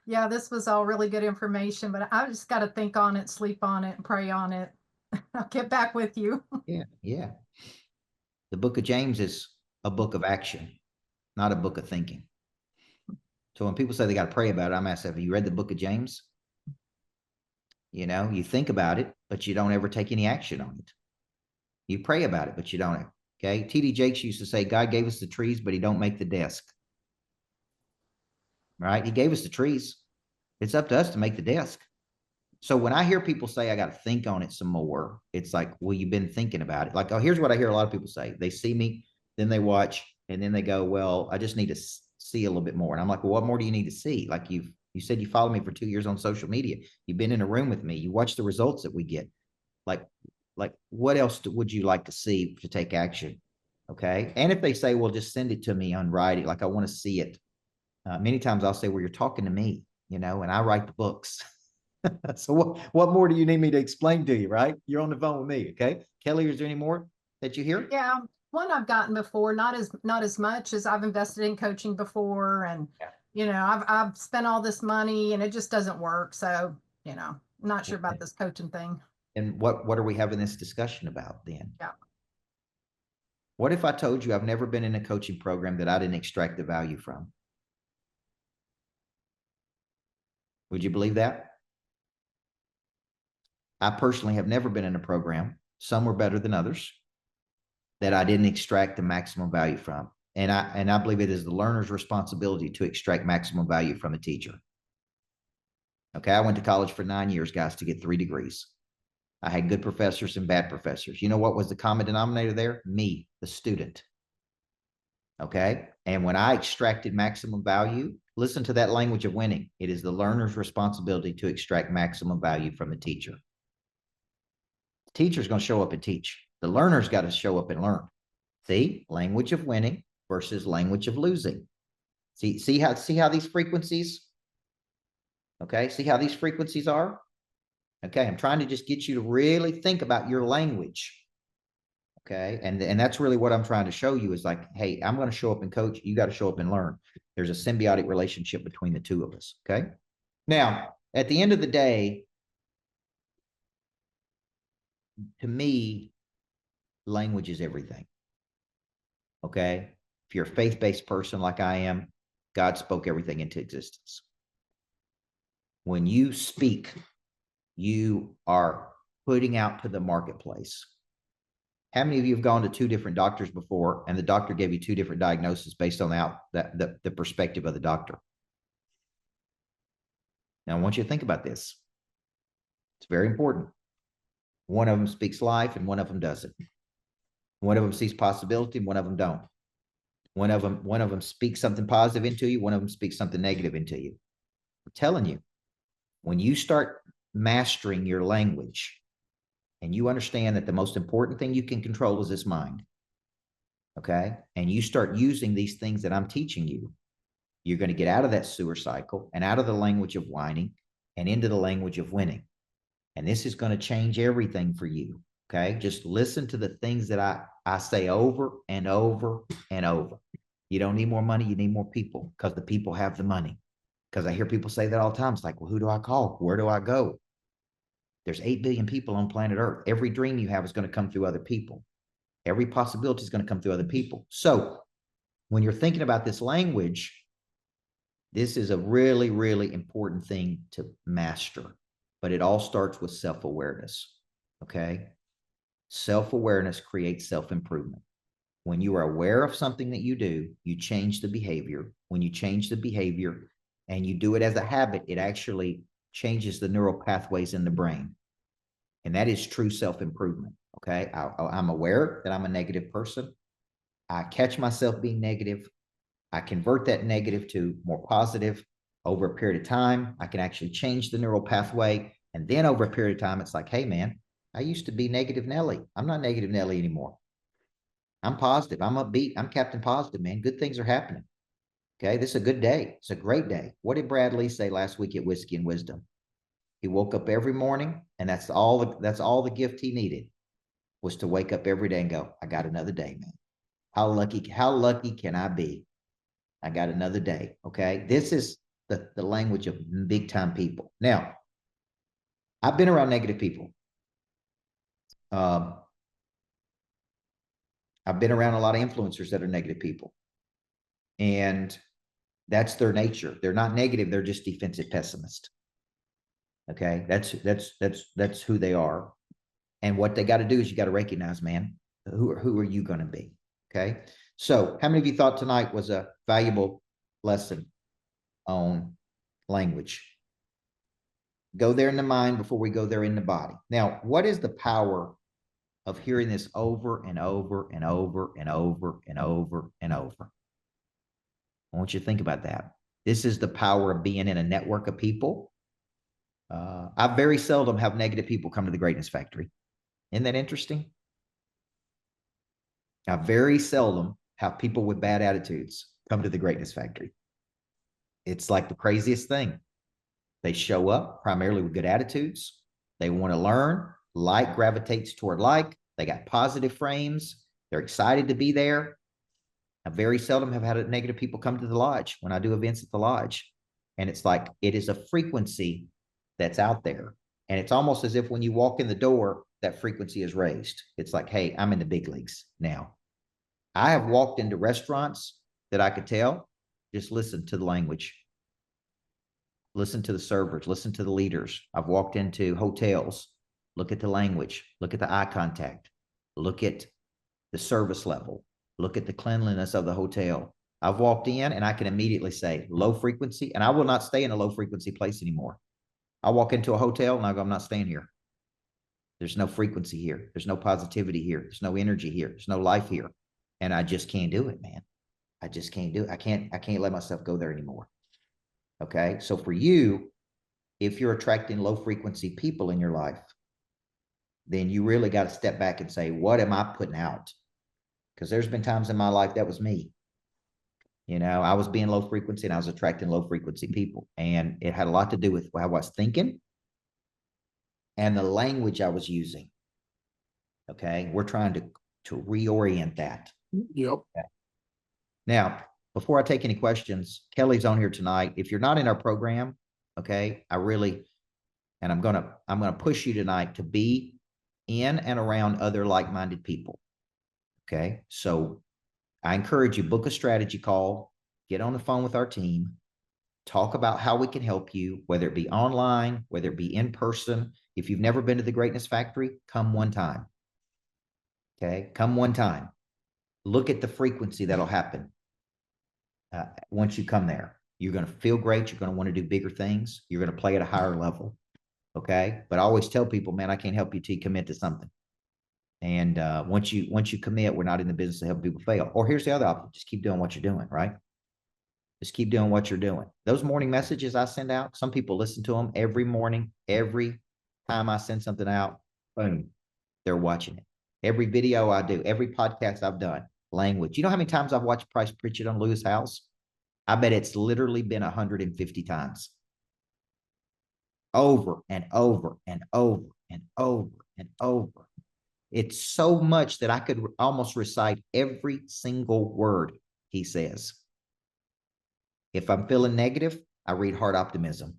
yeah, this was all really good information, but I just got to think on it, sleep on it, and pray on it. I'll get back with you. Yeah. Yeah. The book of James is a book of action, not a book of thinking. So when people say they got to pray about it, I'm asking, have you read the book of James? You think about it, but you don't ever take any action on it. You pray about it, but you don't. Okay. T.D. Jakes used to say, God gave us the trees, but he don't make the desk. Right? He gave us the trees. It's up to us to make the desk. So when I hear people say, I got to think on it some more, it's like, well, you've been thinking about it. Like, oh, here's what I hear a lot of people say. They see me, then they watch, and then they go, well, I just need to see a little bit more. And I'm like, well, what more do you need to see? Like you said, you followed me for 2 years on social media. You've been in a room with me. You watch the results that we get. Like what else would you like to see to take action? Okay. And if they say, well, just send it to me on writing, like I want to see it. Many times I'll say, well, you're talking to me, and I write the books. So what more do you need me to explain to you, right? You're on the phone with me, okay? Kelly, is there any more that you hear? Yeah, one I've gotten before, not as much as I've invested in coaching before, and I've spent all this money and it just doesn't work. So, I'm not sure about this coaching thing. And what are we having this discussion about then? Yeah. What if I told you I've never been in a coaching program that I didn't extract the value from? Would you believe that? I personally have never been in a program, some were better than others, that I didn't extract the maximum value from. And I believe it is the learner's responsibility to extract maximum value from a teacher. Okay, I went to college for 9 years, guys, to get 3 degrees. I had good professors and bad professors. You know what was the common denominator there? Me, the student. Okay, and when I extracted maximum value, listen to that language of winning. It is the learner's responsibility to extract maximum value from the teacher. The teacher's going to show up and teach. The learner's got to show up and learn. See, language of winning versus language of losing. See how these frequencies, okay, see how these frequencies are? Okay, I'm trying to just get you to really think about your language. Okay, and that's really what I'm trying to show you is like, hey, I'm going to show up and coach. You got to show up and learn. There's a symbiotic relationship between the two of us. Okay, now at the end of the day, to me, language is everything. Okay, if you're a faith-based person like I am, God spoke everything into existence. When you speak, you are putting out to the marketplace. How many of you have gone to 2 different doctors before, and the doctor gave you 2 different diagnoses based on the perspective of the doctor? Now, I want you to think about this. It's very important. One of them speaks life, and one of them doesn't. One of them sees possibility, and one of them don't. One of them speaks something positive into you. One of them speaks something negative into you. I'm telling you, when you start mastering your language, and you understand that the most important thing you can control is this mind, okay? And you start using these things that I'm teaching you, you're going to get out of that sewer cycle and out of the language of whining and into the language of winning. And this is going to change everything for you, okay? Just listen to the things that I say over and over and over. You don't need more money, you need more people, because the people have the money. Because I hear people say that all the time. It's like, well, who do I call? Where do I go? There's 8 billion people on planet Earth. Every dream you have is going to come through other people. Every possibility is going to come through other people. So when you're thinking about this language, this is a really, really important thing to master. But it all starts with self-awareness, okay? Self-awareness creates self-improvement. When you are aware of something that you do, you change the behavior. When you change the behavior and you do it as a habit, it actually changes the neural pathways in the brain. And that is true self-improvement. Okay. I'm aware that I'm a negative person. I catch myself being negative. I convert that negative to more positive over a period of time. I can actually change the neural pathway. And then over a period of time, it's like, hey, man, I used to be negative Nelly. I'm not negative Nelly anymore. I'm positive. I'm upbeat. I'm Captain Positive, man. Good things are happening. Okay. This is a good day. It's a great day. What did Brad Lee say last week at Whiskey and Wisdom? He woke up every morning, and that's all the gift he needed, was to wake up every day and go, I got another day, man. How lucky can I be? I got another day. Okay. This is the language of big time people. Now, I've been around negative people. I've been around a lot of influencers that are negative people. And that's their nature. They're not negative, they're just defensive pessimists. Okay. That's who they are. And what they got to do is you got to recognize, man, who are you going to be? Okay. So how many of you thought tonight was a valuable lesson on language? Go there in the mind before we go there in the body. Now, what is the power of hearing this over and over and over and over and over and over? I want you to think about that. This is the power of being in a network of people. I very seldom have negative people come to the Greatness Factory. Isn't that interesting? I very seldom have people with bad attitudes come to the Greatness Factory. It's like the craziest thing. They show up primarily with good attitudes. They want to learn. Like gravitates toward like. They got positive frames. They're excited to be there. I very seldom have had negative people come to the lodge when I do events at the lodge. And it's like, it is a frequency that's out there. And it's almost as if when you walk in the door, that frequency is raised. It's like, hey, I'm in the big leagues now. I have walked into restaurants that I could tell, just listen to the language. Listen to the servers, listen to the leaders. I've walked into hotels, look at the language, look at the eye contact, look at the service level, look at the cleanliness of the hotel. I've walked in and I can immediately say low frequency, and I will not stay in a low frequency place anymore. I walk into a hotel and I go, I'm not staying here. There's no frequency here. There's no positivity here. There's no energy here. There's no life here. And I just can't do it, man. I just can't do it. I can't let myself go there anymore. Okay. So for you, if you're attracting low frequency people in your life, then you really got to step back and say, what am I putting out? Because there's been times in my life that was me. You know, I was being low frequency and I was attracting low frequency people. And it had a lot to do with how I was thinking and the language I was using. Okay. We're trying to reorient that. Yep. Okay. Now, before I take any questions, Kelly's on here tonight. If you're not in our program, okay, I'm gonna push you tonight to be in and around other like-minded people. Okay. So I encourage you, book a strategy call, get on the phone with our team, talk about how we can help you, whether it be online, whether it be in person. If you've never been to the Greatness Factory, come one time. Okay. Come one time. Look at the frequency that'll happen. Once you come there, you're going to feel great. You're going to want to do bigger things. You're going to play at a higher level. Okay. But I always tell people, man, I can't help you till you commit to something. And once you commit, we're not in the business of helping people fail. Or here's the other option. Just keep doing what you're doing, right? Just keep doing what you're doing. Those morning messages I send out, some people listen to them every morning. Every time I send something out, boom, they're watching it. Every video I do, every podcast I've done, language. You know how many times I've watched Price Pritchett on Lewis House? I bet it's literally been 150 times. Over and over and over and over and over. It's so much that I could almost recite every single word he says. If I'm feeling negative, I read Heart Optimism.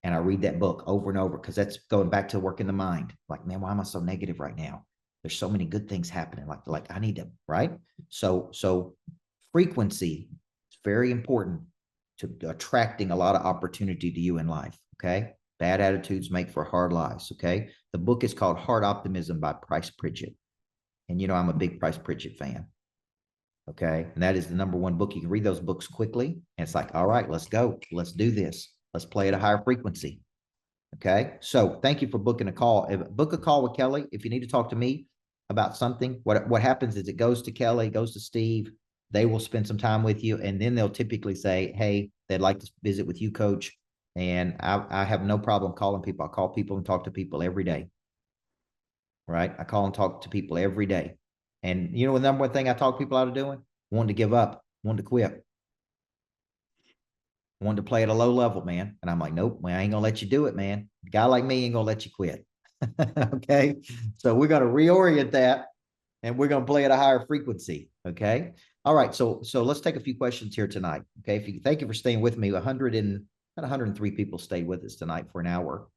And I read that book over and over because that's going back to working the mind. Like, man, why am I so negative right now? There's so many good things happening. Like I need to, right? So frequency is very important to attracting a lot of opportunity to you in life. Okay. Bad attitudes make for hard lives. Okay. The book is called Heart Optimism by Price Pritchett. And you know, I'm a big Price Pritchett fan. Okay. And that is the #1 book. You can read those books quickly. And it's like, all right, let's go. Let's do this. Let's play at a higher frequency. Okay. So thank you for booking a call. Book a call with Kelly. If you need to talk to me about something, what happens is it goes to Kelly, goes to Steve. They will spend some time with you, and then they'll typically say, hey, they'd like to visit with you, coach. And I have no problem calling people. I call people and talk to people every day. Right. I call and talk to people every day. And you know, the number one thing I talk people out of doing, wanting to give up, wanting to quit, wanting to play at a low level, man. And I'm like, nope, man, I ain't gonna let you do it, man. A guy like me ain't gonna let you quit. Okay. So we're gonna reorient that, and we're gonna play at a higher frequency. Okay. All right. So let's take a few questions here tonight. Okay. Thank you for staying with me. 103 people stayed with us tonight for an hour.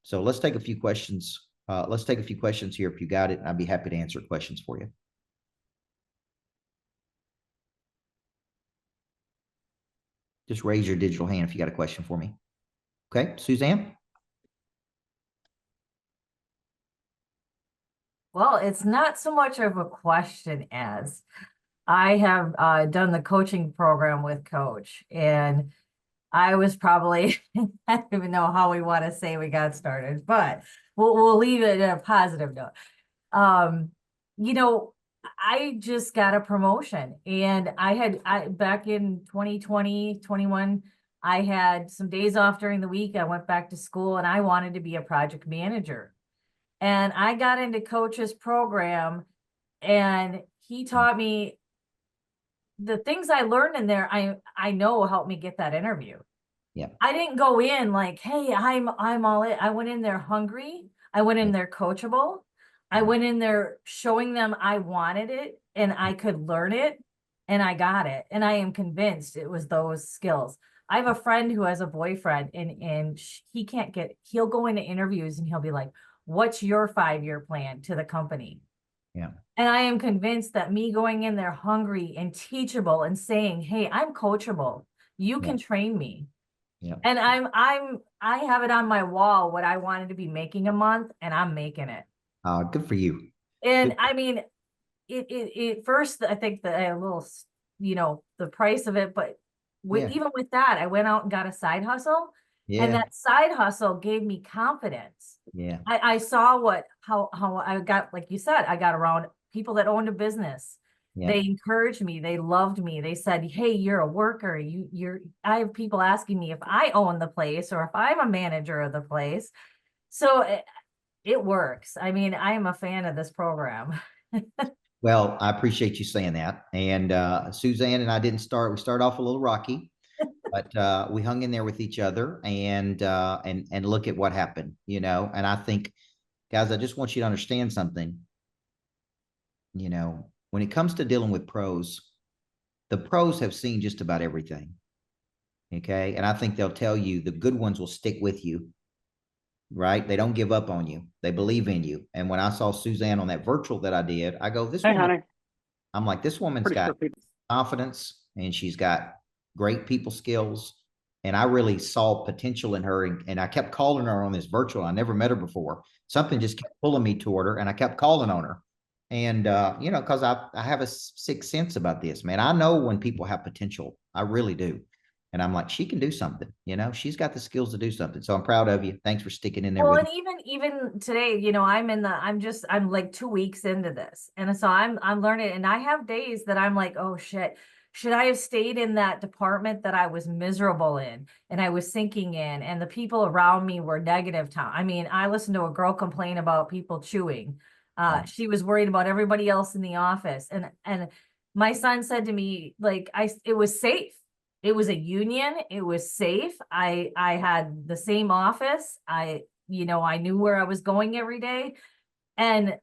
So let's take a few questions. Let's take a few questions here. If you got it, I'd be happy to answer questions for you. Just raise your digital hand if you got a question for me. Okay, Suzanne? Well, it's not so much of a question as I have done the coaching program with Coach, and I was probably, I don't even know how we want to say we got started, but we'll leave it at a positive note. You know, I just got a promotion, and I back in 2020, 21, I had some days off during the week. I went back to school, and I wanted to be a project manager. And I got into Coach's program, and he taught me the things I learned in there. I know helped me get that interview. Yeah. I didn't go in like, hey, I'm all in. I went in there hungry. I went in there coachable. I went in there showing them I wanted it and I could learn it, and I got it. And I am convinced it was those skills. I have a friend who has a boyfriend, and he can't he'll go into interviews and he'll be like, what's your 5-year plan to the company? Yeah. And I am convinced that me going in there hungry and teachable and saying, hey, I'm coachable. You can train me. Yeah. And I have it on my wall what I wanted to be making a month, and I'm making it. Good for you. And Good. I mean, it first, I think a little, the price of it, but even with that, I went out and got a side hustle. Yeah. And that side hustle gave me confidence. Yeah. I saw how I got, like you said, I got around people that owned a business. Yeah. They encouraged me. They loved me. They said, hey, you're a worker. I have people asking me if I own the place or if I'm a manager of the place. So it works. I mean, I am a fan of this program. Well, I appreciate you saying that. And Suzanne and I we started off a little rocky, but we hung in there with each other, and look at what happened, and I think, guys, I just want you to understand something. When it comes to dealing with pros, the pros have seen just about everything. Okay. And I think they'll tell you the good ones will stick with you, right? They don't give up on you. They believe in you. And when I saw Suzanne on that virtual that I did, I go, Hey, honey. I'm like, this woman's got confidence, and she's got great people skills. And I really saw potential in her. And I kept calling her on this virtual. I never met her before. Something just kept pulling me toward her, and I kept calling on her. And, because I have a sixth sense about this, man. I know when people have potential. I really do. And I'm like, she can do something, she's got the skills to do something. So I'm proud of you. Thanks for sticking in there. Well, and even today, I'm like 2 weeks into this. And so I'm learning, and I have days that I'm like, oh shit, should I have stayed in that department that I was miserable in and I was sinking in, and the people around me were negative time. I mean, I listened to a girl complain about people chewing. She was worried about everybody else in the office. And my son said to me, like, it was safe. It was a union. It was safe. I had the same office. I knew where I was going every day. And,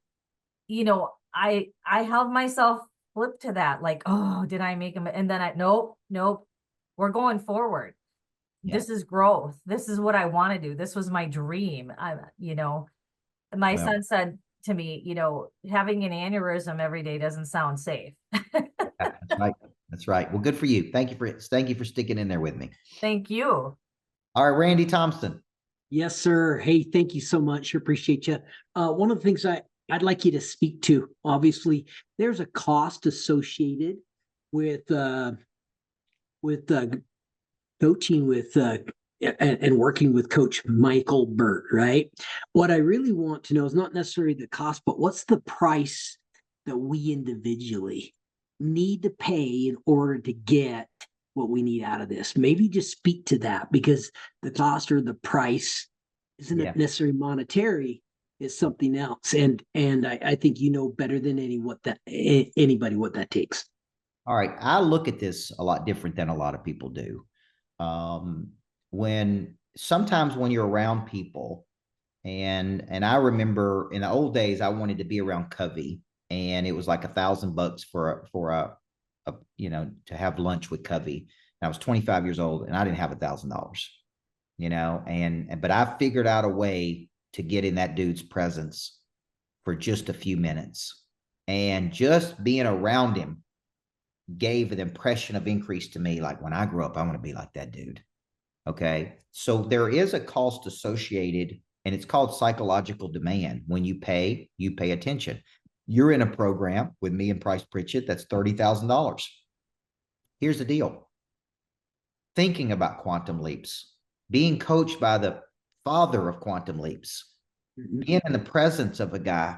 I held myself flipped to that. Like, oh, did I make him? And then nope, we're going forward. Yeah. This is growth. This is what I want to do. This was my dream. My son said to me, having an aneurysm every day doesn't sound safe. That's right. That's right. Well, good for you. Thank you for sticking in there with me. Thank you. All right, Randy Thompson. Yes, sir. Hey, thank you so much. Appreciate you. One of the things I'd like you to speak to, obviously, there's a cost associated with coaching with and working with Coach Micheal Burt, right? What I really want to know is not necessarily the cost, but what's the price that we individually need to pay in order to get what we need out of this? Maybe just speak to that, because the cost or the price isn't Yeah. necessarily monetary, it's something else. And I think you know better than anybody what that takes. All right. I look at this a lot different than a lot of people do. Sometimes when you're around people, and I remember in the old days, I wanted to be around Covey, and it was like $1,000 for a to have lunch with Covey. And I was 25 years old and I didn't have $1,000, but I figured out a way to get in that dude's presence for just a few minutes, and just being around him gave an impression of increase to me. Like, when I grow up, I want to be like that dude. Okay. So there is a cost associated, and it's called psychological demand. When you pay attention. You're in a program with me and Price Pritchett that's $30,000. Here's the deal. Thinking about quantum leaps, being coached by the father of quantum leaps, being in the presence of a guy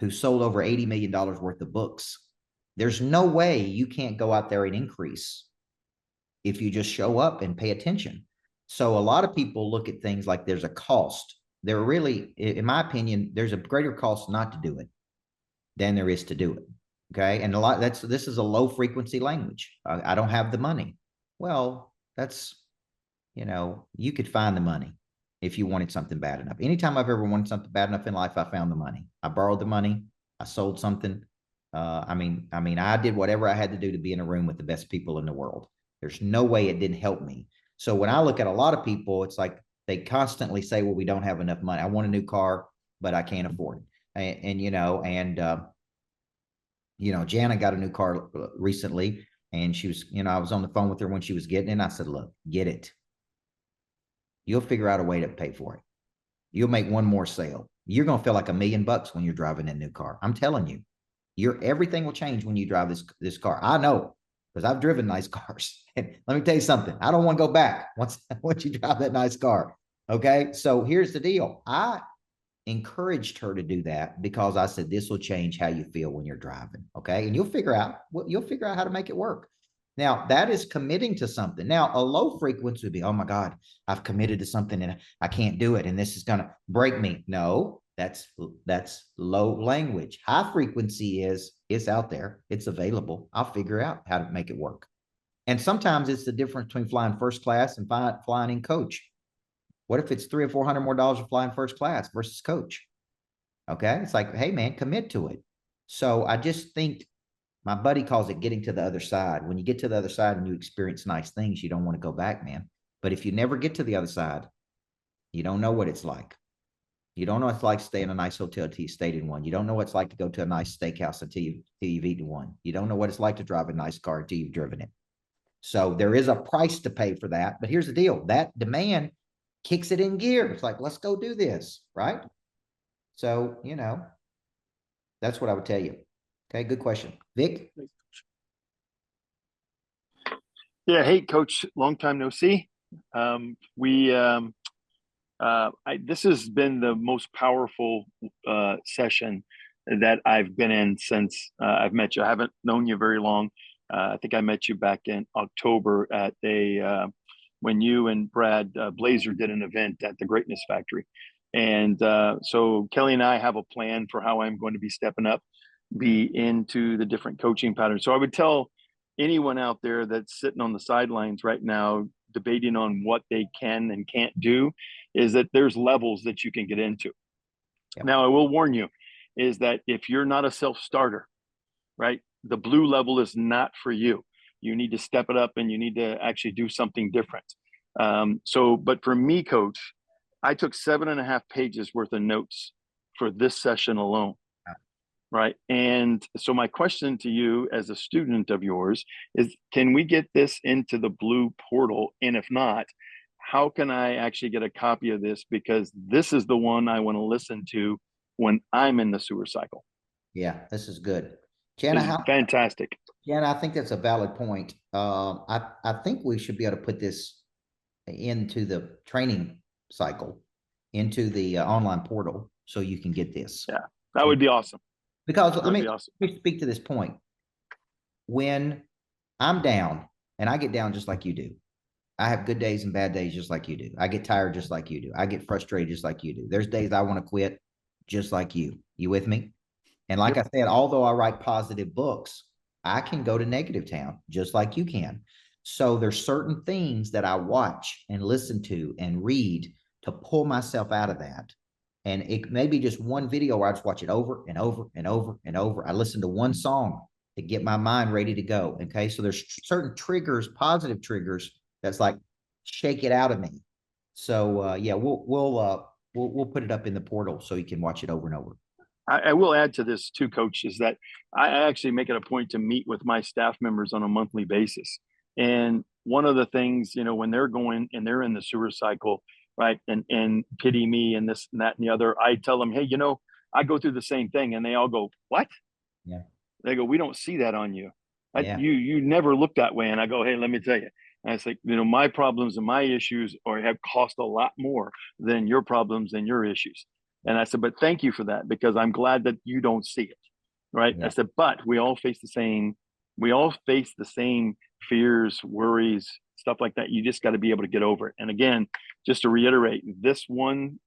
who sold over $80 million worth of books. There's no way you can't go out there and increase if you just show up and pay attention. So a lot of people look at things like there's a cost. There really, in my opinion, there's a greater cost not to do it than there is to do it. Okay. And this is a low frequency language. I don't have the money. Well, you could find the money if you wanted something bad enough. Anytime I've ever wanted something bad enough in life, I found the money. I borrowed the money. I sold something. I did whatever I had to do to be in a room with the best people in the world. There's no way it didn't help me. So when I look at a lot of people, it's like they constantly say, well, we don't have enough money. I want a new car, but I can't afford it. Jana got a new car recently, and she was, I was on the phone with her when she was getting it. And I said, look, get it. You'll figure out a way to pay for it. You'll make one more sale. You're going to feel like $1 million when you're driving that new car. I'm telling you, everything will change when you drive this car. I know, because I've driven nice cars. And let me tell you something. I don't want to go back once you drive that nice car. Okay. So here's the deal. I encouraged her to do that because I said, this will change how you feel when you're driving. Okay. And you'll figure out how to make it work. Now, that is committing to something. Now, a low frequency would be, oh my God, I've committed to something and I can't do it, and this is going to break me. No, that's low language. High frequency it's out there. It's available. I'll figure out how to make it work. And sometimes it's the difference between flying first class and flying in coach. What if it's $300 or $400 more for flying first class versus coach? Okay. It's like, hey man, commit to it. So I just think, my buddy calls it getting to the other side. When you get to the other side and you experience nice things, you don't want to go back, man. But if you never get to the other side, you don't know what it's like. You don't know what it's like to stay in a nice hotel until you stayed in one. You don't know what it's like to go to a nice steakhouse until you've eaten one. You don't know what it's like to drive a nice car until you've driven it. So there is a price to pay for that. But here's the deal. That demand kicks it in gear. It's like, let's go do this, right? So, that's what I would tell you. Okay, good question. Vic? Yeah, hey, Coach. Long time no see. This has been the most powerful session that I've been in since I've met you. I haven't known you very long. I think I met you back in October at when you and Brad Blazer did an event at the Greatness Factory. And so Kelly and I have a plan for how I'm going to be stepping up, be into the different coaching patterns. So I would tell anyone out there that's sitting on the sidelines right now, debating on what they can and can't do, is that there's levels that you can get into. Yep. Now, I will warn you, is that if you're not a self-starter, right, the blue level is not for you. You need to step it up and you need to actually do something different. But for me, Coach, I took 7.5 pages worth of notes for this session alone. Right. And so my question to you as a student of yours is, can we get this into the blue portal? And if not, how can I actually get a copy of this? Because this is the one I want to listen to when I'm in the sewer cycle. Yeah, this is good. Jana, fantastic. Jana, I think that's a valid point. I think we should be able to put this into the training cycle, into the online portal, so you can get this. Yeah, that would be awesome. Because That I would mean, be awesome. let me speak to this point. When I'm down, and I get down just like you do, I have good days and bad days just like you do. I get tired just like you do. I get frustrated just like you do. There's days I want to quit just like you. You with me? And like I said, although I write positive books, I can go to negative town just like you can. So there's certain things that I watch and listen to and read to pull myself out of that. And it may be just one video where I just watch it over and over and over and over. I listen to one song to get my mind ready to go. Okay. So there's certain triggers, positive triggers, that's like shake it out of me. So yeah, we'll put it up in the portal so you can watch it over and over. I will add to this too, Coach, is that I actually make it a point to meet with my staff members on a monthly basis. And one of the things, you know, when they're going and they're in the sewer cycle, right, and pity me and this and that and the other, I tell them, hey, you know, I go through the same thing, and they all go, what? Yeah. They go, we don't see that on you. Yeah. You never look that way. And I go, hey, let me tell you. And I say, you know, my problems and my issues or have cost a lot more than your problems and your issues. And I said, but thank you for that, because I'm glad that you don't see it. Right. Yeah. I said, but we all face the same fears, worries, stuff like that. You just got to be able to get over it. And again, just to reiterate, this one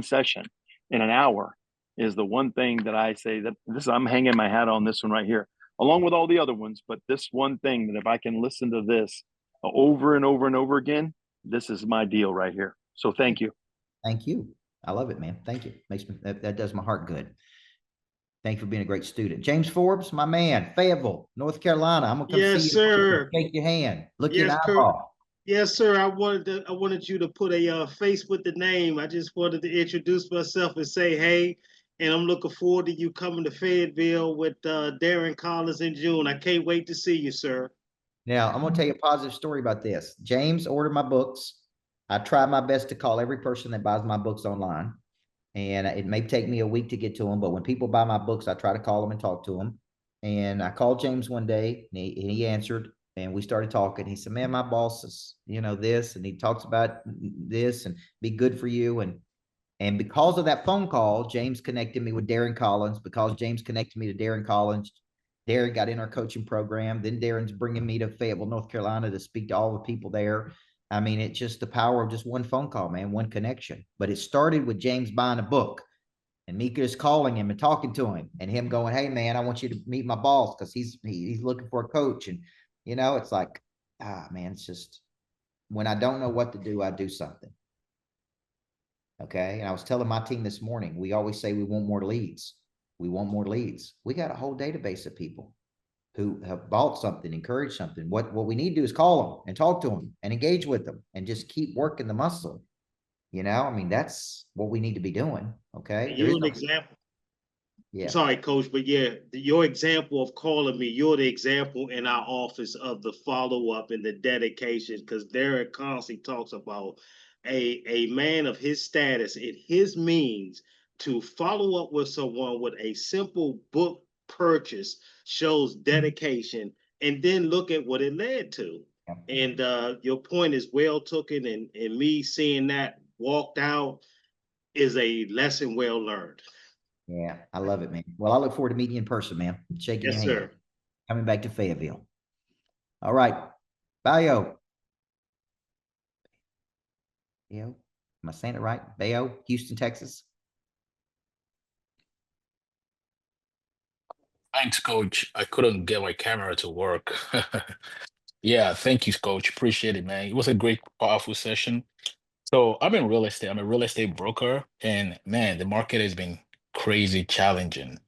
session in an hour is the one thing that I say that I'm hanging my hat on this one right here, along with all the other ones. But this one thing, that if I can listen to this over and over and over again, this is my deal right here. So thank you. Thank you. I love it, man. Thank you. Makes me, that does my heart good. Thank you for being a great student. James Forbes, my man, Fayetteville, North Carolina. I'm gonna come see you. Yes, sir. Shake your hand. Look you in Yes, the Kurt. eyeball. Yes, sir. I wanted you to put a face with the name. I just wanted to introduce myself and say hey, and I'm looking forward to you coming to Fayetteville with Darren Collins in June. I can't wait to see you, sir. Now, I'm gonna tell you a positive story about this. James ordered my books. I try my best to call every person that buys my books online. And it may take me a week to get to them, but when people buy my books, I try to call them and talk to them. And I called James one day, and he answered, and we started talking. He said, man, my boss is, you know, this, and he talks about this and be good for you. And because of that phone call, James connected me with Darren Collins. Because James connected me to Darren Collins, Darren got in our coaching program. Then Darren's bringing me to Fayetteville, North Carolina to speak to all the people there. I mean, it's just the power of just one phone call, man, one connection. But it started with James buying a book, and Mika is calling him and talking to him, and him going, hey, man, I want you to meet my boss because he's looking for a coach. And, you know, it's like, man, it's just when I don't know what to do, I do something. Okay. And I was telling my team this morning, we always say we want more leads. We want more leads. We got a whole database of people who have bought something, encouraged something. What we need to do is call them and talk to them and engage with them and just keep working the muscle. You know, I mean, that's what we need to be doing. Okay. You're an example. Yeah. Sorry, Coach, but yeah, your example of calling me, you're the example in our office of the follow-up and the dedication, because Derek constantly talks about a man of his status and his means to follow up with someone with a simple book purchase shows dedication, and then look at what it led to. And your point is well taken, and me seeing that walked out is a lesson well learned. Yeah, I love it, man. Well, I look forward to meeting you in person, man. Shaking Yes, your hand. sir. Coming back to Fayetteville. All right. Bayo. Am I saying it right? Bayo, Houston, Texas. Thanks, Coach. I couldn't get my camera to work. Yeah, thank you, Coach. Appreciate it, man. It was a great, powerful session. So I'm in real estate. I'm a real estate broker, and man, the market has been crazy challenging,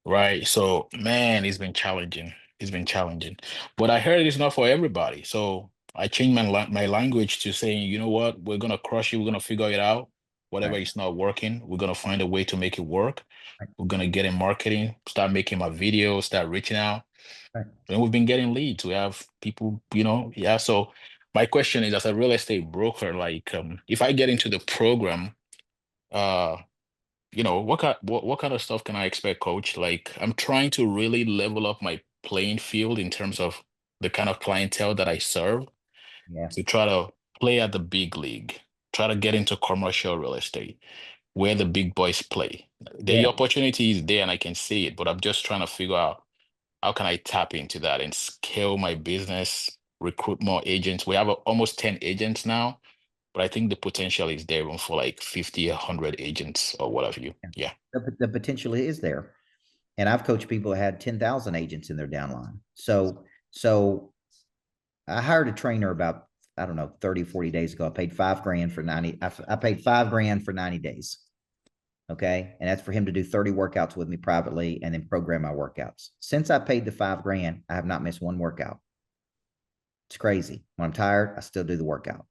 right? So, man, it's been challenging. It's been challenging. But I heard it's not for everybody. So I changed my language to saying, you know what, we're gonna crush it. We're gonna figure it out. Whatever Right. is not working, we're gonna find a way to make it work. Right. We're gonna get in marketing, start making my videos, start reaching out. Right. And we've been getting leads. We have people, yeah. So my question is, as a real estate broker, like if I get into the program, uh, what kind of stuff can I expect, Coach? Like I'm trying to really level up my playing field in terms of the kind of clientele that I serve Yeah. to try to play at the big league. Try to get into commercial real estate where the big boys play. The opportunity is there and I can see it, but I'm just trying to figure out how can I tap into that and scale my business, recruit more agents. We have almost 10 agents now, but I think the potential is there even for like 50, 100 agents or whatever you. Yeah. The potential is there. And I've coached people that had 10,000 agents in their downline. So I hired a trainer about, I don't know, 30, 40 days ago. I paid $5,000 for 90. I paid $5,000 for 90 days. Okay. And that's for him to do 30 workouts with me privately and then program my workouts. Since I paid the $5,000, I have not missed one workout. It's crazy. When I'm tired, I still do the workout.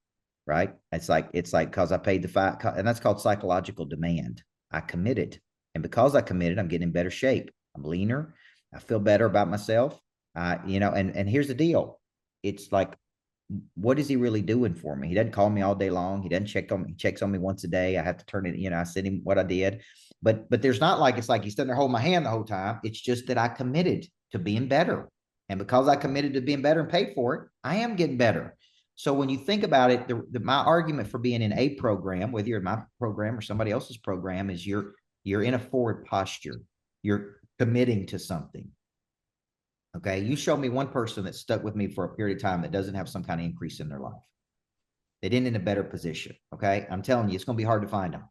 Right. It's like, because I paid the $5,000, and that's called psychological demand. I committed. And because I committed, I'm getting in better shape. I'm leaner. I feel better about myself. And here's the deal. It's like, what is he really doing for me? He doesn't call me all day long. He doesn't check on me. He checks on me once a day. I have to turn it, I send him what I did. But there's not like, it's like he's standing there holding my hand the whole time. It's just that I committed to being better. And because I committed to being better and paid for it, I am getting better. So when you think about it, my argument for being in a program, whether you're in my program or somebody else's program, is you're in a forward posture. You're committing to something. Okay. You show me one person that stuck with me for a period of time that doesn't have some kind of increase in their life. They didn't in a better position. Okay. I'm telling you, it's going to be hard to find them.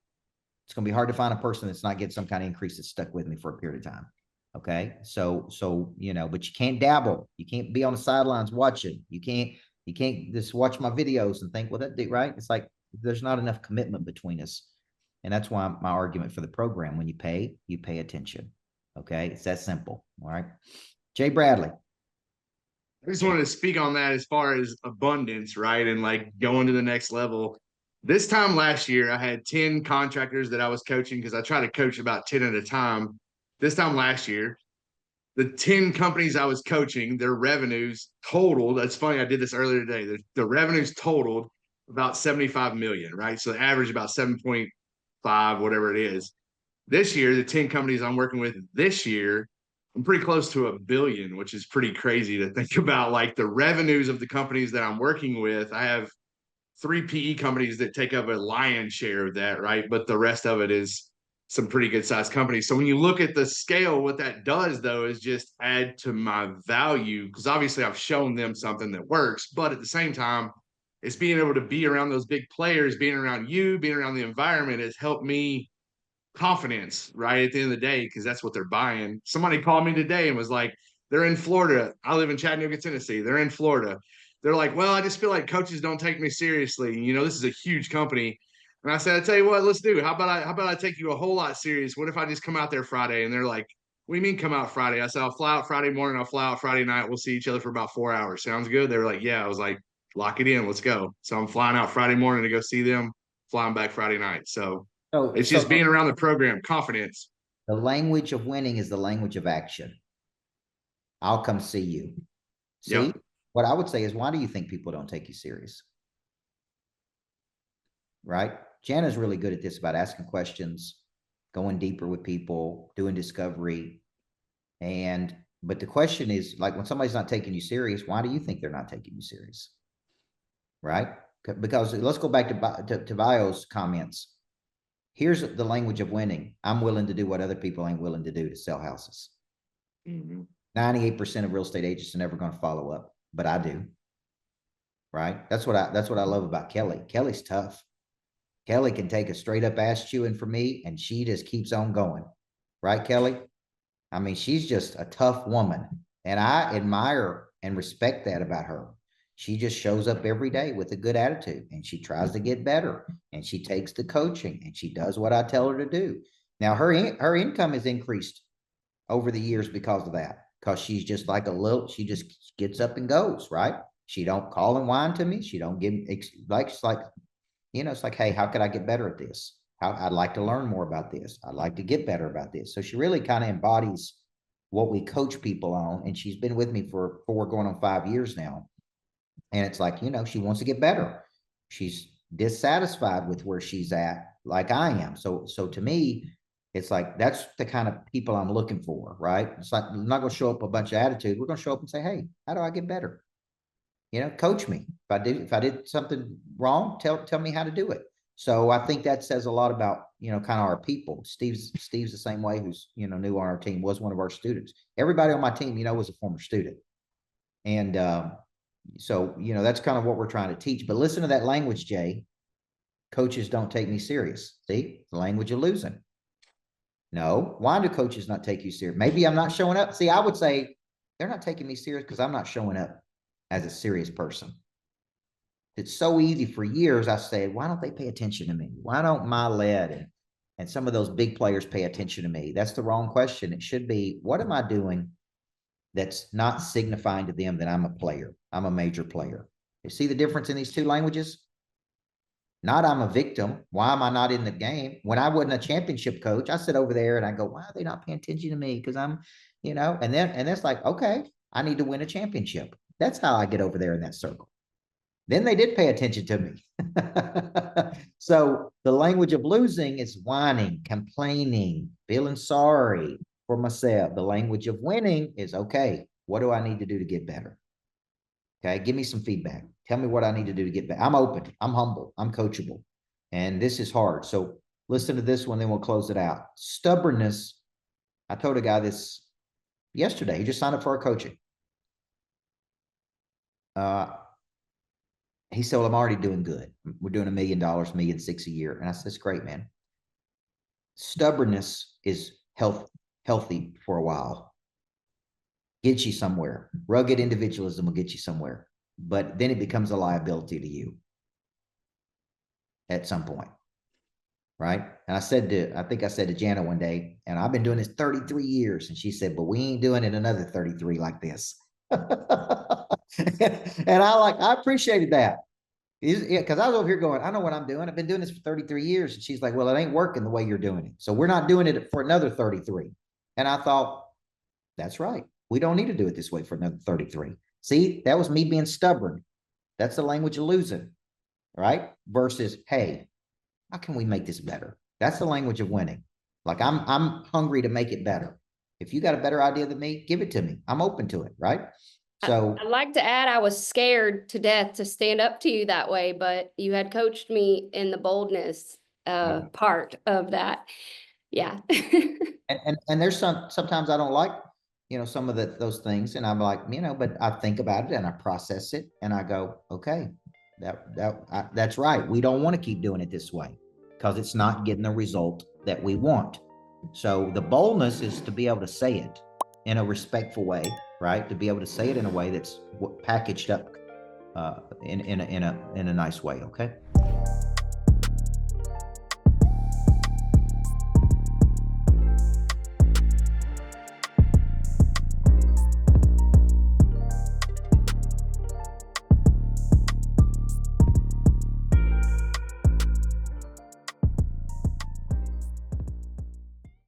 It's going to be hard to find a person that's not getting some kind of increase that stuck with me for a period of time. Okay. So, but you can't dabble. You can't be on the sidelines watching. You can't just watch my videos and think, well, that did right. It's like, there's not enough commitment between us. And that's why my argument for the program, when you pay attention. Okay. It's that simple. All right. Jay Bradley. I just wanted to speak on that as far as abundance, right? And like going to the next level. This time last year, I had 10 contractors that I was coaching because I try to coach about 10 at a time. This time last year, the 10 companies I was coaching, their revenues totaled. That's funny. I did this earlier today. The revenues totaled about 75 million, right? So the average about 7.5, whatever it is. This year, the 10 companies I'm working with this year, I'm pretty close to $1 billion, which is pretty crazy to think about. Like the revenues of the companies that I'm working with, I have 3 PE companies that take up a lion's share of that, right? But the rest of it is some pretty good sized companies. So when you look at the scale, what that does though is just add to my value, because obviously I've shown them something that works, but at the same time, it's being able to be around those big players, being around you, being around the environment has helped me confidence, right? At the end of the day, because that's what they're buying. Somebody called me today and was like, they're in Florida. I live in Chattanooga, Tennessee. They're in Florida. They're like, well, I just feel like coaches don't take me seriously. This is a huge company. And I said, I tell you what, let's do. How about I take you a whole lot serious? What if I just come out there Friday? And they're like, what do you mean come out Friday? I said, I'll fly out Friday morning. I'll fly out Friday night. We'll see each other for about 4 hours. Sounds good? They were like, yeah. I was like, lock it in. Let's go. So I'm flying out Friday morning to go see them, flying back Friday night. So it's just being around the program, confidence. The language of winning is the language of action. I'll come see you. See, Yep. What I would say is, why do you think people don't take you serious? Right? Jana's really good at this, about asking questions, going deeper with people, doing discovery. But the question is, like, when somebody's not taking you serious, why do you think they're not taking you serious? Right? Because let's go back to Bio's comments. Here's the language of winning. I'm willing to do what other people ain't willing to do to sell houses. 98% of real estate agents are never going to follow up, but I do. Right? That's what I love about Kelly. Kelly's tough. Kelly can take a straight up ass chewing from me, and she just keeps on going. Right, Kelly? I mean, she's just a tough woman, and I admire and respect that about her. She just shows up every day with a good attitude, and she tries to get better, and she takes the coaching, and she does what I tell her to do. Now, her income has increased over the years because of that, because she's just like she just gets up and goes, right? She don't call and whine to me. She don't give it's like, it's like, hey, how could I get better at this? I'd like to learn more about this. I'd like to get better about this. So she really kind of embodies what we coach people on, and she's been with me for 4 going on 5 years now. And it's like, she wants to get better. She's dissatisfied with where she's at, like I am. So to me, it's like, that's the kind of people I'm looking for, right? It's like, I'm not going to show up a bunch of attitude. We're going to show up and say, hey, how do I get better? coach me. If I did something wrong, tell me how to do it. So I think that says a lot about, kind of our people. Steve's the same way, who's, new on our team, was one of our students. Everybody on my team, was a former student. And so, that's kind of what we're trying to teach. But listen to that language, Jay. Coaches don't take me serious. See, the language of losing. No, why do coaches not take you serious? Maybe I'm not showing up. See, I would say they're not taking me serious because I'm not showing up as a serious person. It's so easy. For years, I said, why don't they pay attention to me? Why don't my lead and some of those big players pay attention to me? That's the wrong question. It should be, what am I doing that's not signifying to them that I'm a player? I'm a major player. You see the difference in these two languages? Not I'm a victim. Why am I not in the game? When I wasn't a championship coach, I sit over there and I go, why are they not paying attention to me? Because I'm, and it's like, okay, I need to win a championship. That's how I get over there in that circle. Then they did pay attention to me. So the language of losing is whining, complaining, feeling sorry for myself. The language of winning is, okay, what do I need to do to get better? Okay, give me some feedback. Tell me what I need to do to get better. I'm open. I'm humble. I'm coachable. And this is hard. So listen to this one, then we'll close it out. Stubbornness. I told a guy this yesterday. He just signed up for our coaching. He said, well, I'm already doing good. We're doing $1 million, $1.6 million a year. And I said, that's great, man. Stubbornness is healthy for a while. Gets you somewhere. Rugged individualism will get you somewhere. But then it becomes a liability to you at some point. Right? And I think I said to Jana one day, and I've been doing this 33 years. And she said, but we ain't doing it another 33 like this. And I appreciated that. Because I was over here going, I know what I'm doing. I've been doing this for 33 years. And she's like, well, it ain't working the way you're doing it. So we're not doing it for another 33. And I thought, that's right. We don't need to do it this way for another 33. See, that was me being stubborn. That's the language of losing, right? Versus, hey, how can we make this better? That's the language of winning. Like I'm hungry to make it better. If you got a better idea than me, give it to me. I'm open to it, right? So I'd like to add, I was scared to death to stand up to you that way, but you had coached me in the boldness part of that. Yeah. and there's sometimes I don't like, some of those things, and I'm like, but I think about it and I process it and I go, okay, that's right. We don't want to keep doing it this way because it's not getting the result that we want. So the boldness is to be able to say it in a respectful way, right? To be able to say it in a way that's packaged up in a nice way. Okay.